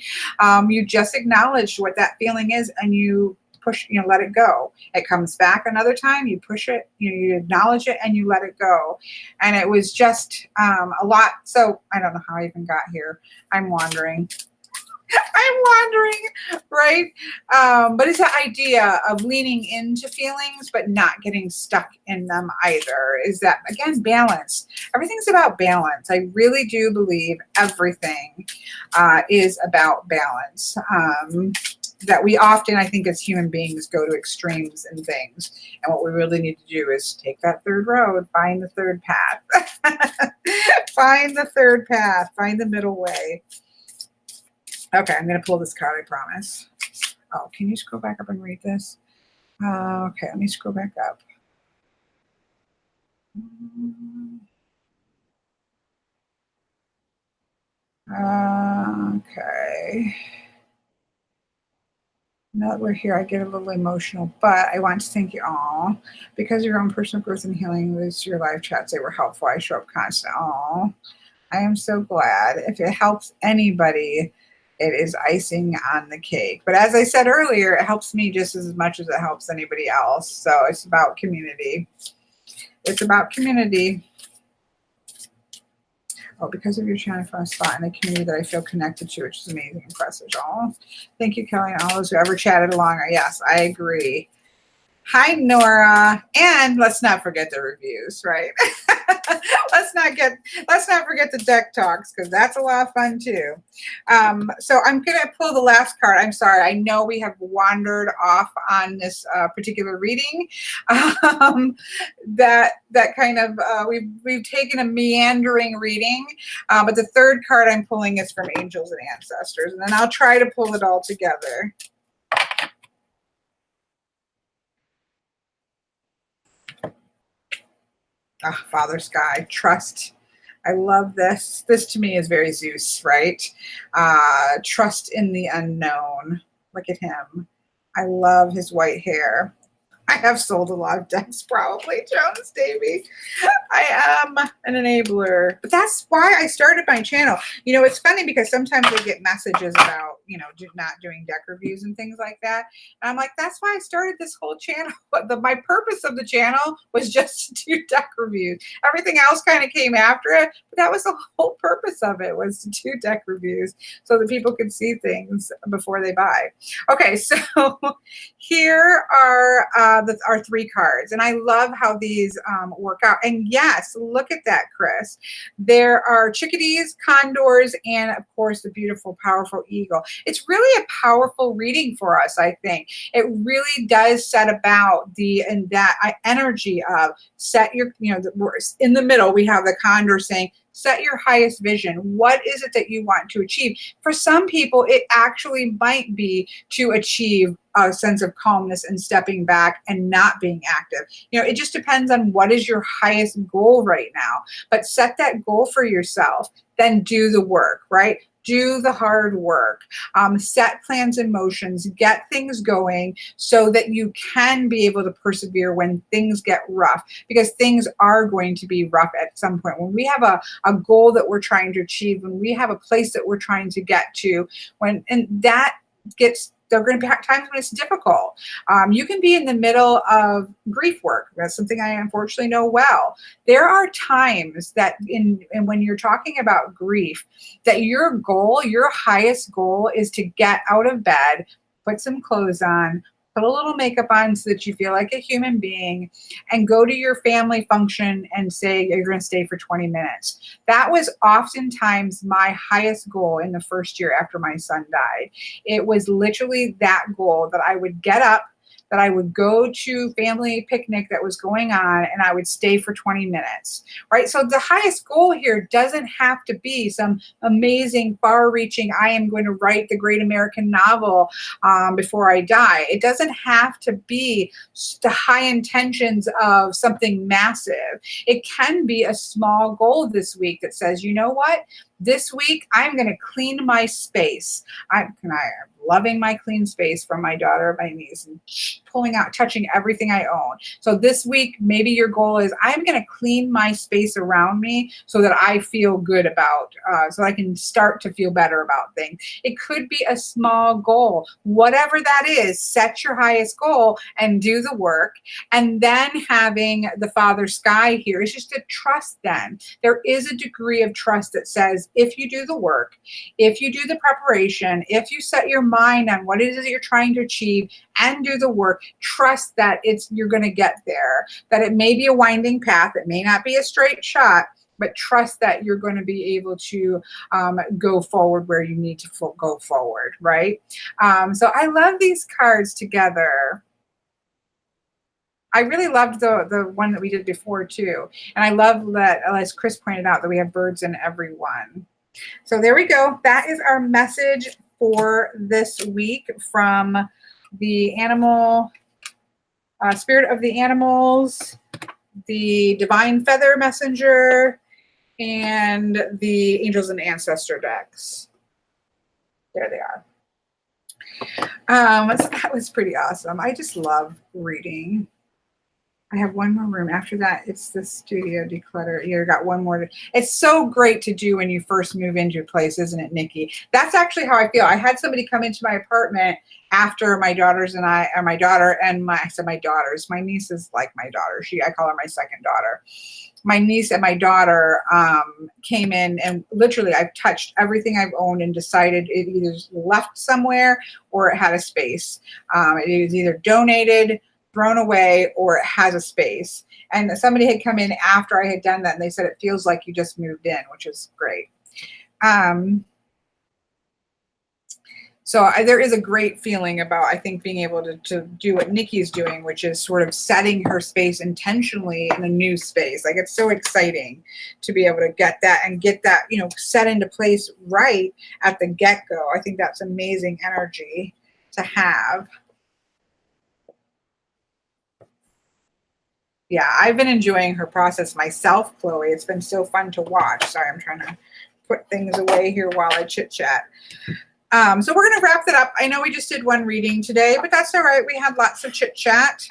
You just acknowledge what that feeling is, and you push, let it go. It comes back another time, you push it, you acknowledge it, and you let it go. And it was just a lot. So I don't know how I even got here. I'm wandering, right? But it's the idea of leaning into feelings, but not getting stuck in them either. Is that, again, balance. Everything's about balance. I really do believe everything is about balance. That we often, I think, as human beings, go to extremes in things. And what we really need to do is take that third road, find the third path. Find the third path, find the middle way. Okay, I'm going to pull this card, I promise. Oh, can you scroll back up and read this? Okay, let me scroll back up. Okay. Now that we're here, I get a little emotional, but I want to thank you all. Because of your own personal growth and healing, with your live chats, they were helpful. I show up constant. Oh, I am so glad. If it helps anybody, it is icing on the cake. But as I said earlier, it helps me just as much as it helps anybody else. So it's about community. It's about community. Oh, because of your channel, I found a spot in the community that I feel connected to, which is amazing, impressive. Oh, thank you, Kelly, and all those who ever chatted along. Yes, I agree. Hi, Nora. And let's not forget the reviews, right? let's not forget the deck talks, because that's a lot of fun too. So I'm going to pull the last card. I'm sorry. I know we have wandered off on this particular reading. That kind of we've taken a meandering reading, but the third card I'm pulling is from Angels and Ancestors, and then I'll try to pull it all together. Oh, Father Sky, trust. I love this. This to me is very Zeus, right? Trust in the unknown. Look at him. I love his white hair. I have sold a lot of decks probably, Jones Davy. I am an enabler. But that's why I started my channel. You know, it's funny because sometimes I get messages about, you know, not doing deck reviews and things like that. And I'm like, that's why I started this whole channel. But my purpose of the channel was just to do deck reviews. Everything else kind of came after it. But that was the whole purpose of it, was to do deck reviews so that people could see things before they buy. Okay, so here are our 3 cards, and I love how these work out. And yes, look at that, Chris. There are chickadees, condors, and of course the beautiful, powerful eagle. It's really a powerful reading for us, I think. It really does set about that energy of set your, you know, in the middle we have the condor saying, set your highest vision. What is it that you want to achieve? For some people, it actually might be to achieve a sense of calmness and stepping back and not being active. You know, it just depends on what is your highest goal right now. But set that goal for yourself, then do the work, right? Do the hard work, set plans in motions, get things going so that you can be able to persevere when things get rough, because things are going to be rough at some point. When we have a goal that we're trying to achieve, when we have a place that we're trying to get to, there are going to be times when it's difficult. You can be in the middle of grief work. That's something I unfortunately know well. There are times that when you're talking about grief, that your goal, your highest goal, is to get out of bed, put some clothes on, put a little makeup on so that you feel like a human being, and go to your family function and say you're going to stay for 20 minutes. That was oftentimes my highest goal in the first year after my son died. It was literally that goal, that I would get up, that I would go to family picnic that was going on, and I would stay for 20 minutes, right? So the highest goal here doesn't have to be some amazing, far-reaching, I am going to write the great American novel before I die. It doesn't have to be the high intentions of something massive. It can be a small goal this week that says, you know what? This week, I'm going to clean my space. I'm loving my clean space from my daughter, my niece, and pulling out, touching everything I own. So this week, maybe your goal is, I'm going to clean my space around me so that I feel good about, so I can start to feel better about things. It could be a small goal. Whatever that is, set your highest goal and do the work. And then having the Father Sky here is just to trust them. There is a degree of trust that says, if you do the work, if you do the preparation, if you set your mind on what it is that you're trying to achieve and do the work, trust that you're going to get there, that it may be a winding path, it may not be a straight shot, but trust that you're going to be able to go forward where you need to go forward, right? So I love these cards together. I really loved the one that we did before too. And I love that, as Chris pointed out, that we have birds in every one. So there we go. That is our message for this week from the animal, Spirit of the Animals, the Divine Feather Messenger, and the Angels and Ancestor decks. There they are. So that was pretty awesome. I just love reading. I have one more room. After that, it's the studio declutter. You got one more. It's so great to do when you first move into a place, isn't it, Nikki? That's actually how I feel. I had somebody come into my apartment after my daughters and I, or my daughter and I said my daughters. My niece is like my daughter. I call her my second daughter. My niece and my daughter came in, and literally I've touched everything I've owned and decided it either left somewhere or it had a space. It is either donated, thrown away, or it has a space. And somebody had come in after I had done that, and they said it feels like you just moved in, which is great. So there is a great feeling about, I think, being able to do what Nikki's doing, which is sort of setting her space intentionally in a new space. Like, it's so exciting to be able to get that and get that, you know, set into place right at the get-go. I think that's amazing energy to have. Yeah, I've been enjoying her process myself, Chloe. It's been so fun to watch. Sorry, I'm trying to put things away here while I chit-chat. So we're going to wrap that up. I know we just did one reading today, but that's all right. We had lots of chit chat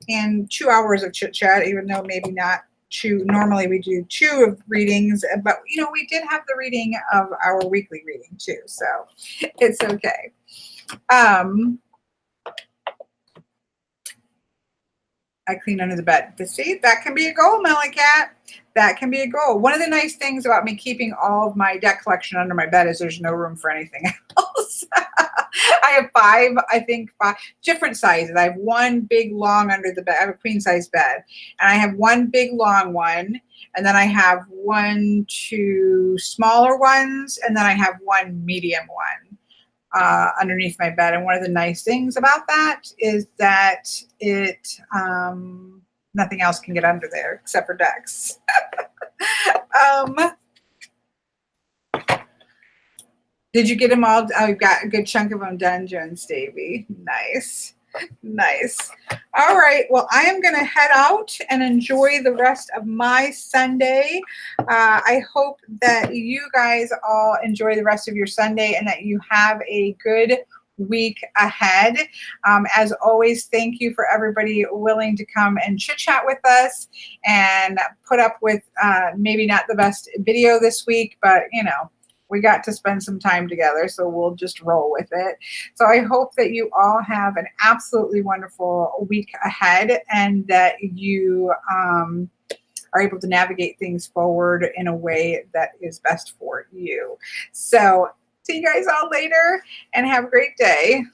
and 2 hours of chit chat, even though maybe not two. Normally we do 2 of readings, but you know, we did have the reading of our weekly reading too, so it's okay. I clean under the bed. But see, that can be a goal, Melly Cat. That can be a goal. One of the nice things about me keeping all of my deck collection under my bed is there's no room for anything else. I have 5, I think 5 different sizes. I have 1 big long under the bed. I have a queen size bed. And I have 1 big long one. And then I have 1, 2 smaller ones. And then I have 1 medium one. Underneath my bed. And one of the nice things about that is that it nothing else can get under there except for decks. Did you get them all? Oh, you got a good chunk of them done, Jones Davy. Nice. Nice. All right. Well, I am going to head out and enjoy the rest of my Sunday. I hope that you guys all enjoy the rest of your Sunday and that you have a good week ahead. As always, thank you for everybody willing to come and chit chat with us and put up with maybe not the best video this week, but you know, we got to spend some time together, so we'll just roll with it. So I hope that you all have an absolutely wonderful week ahead and that you are able to navigate things forward in a way that is best for you. So see you guys all later and have a great day.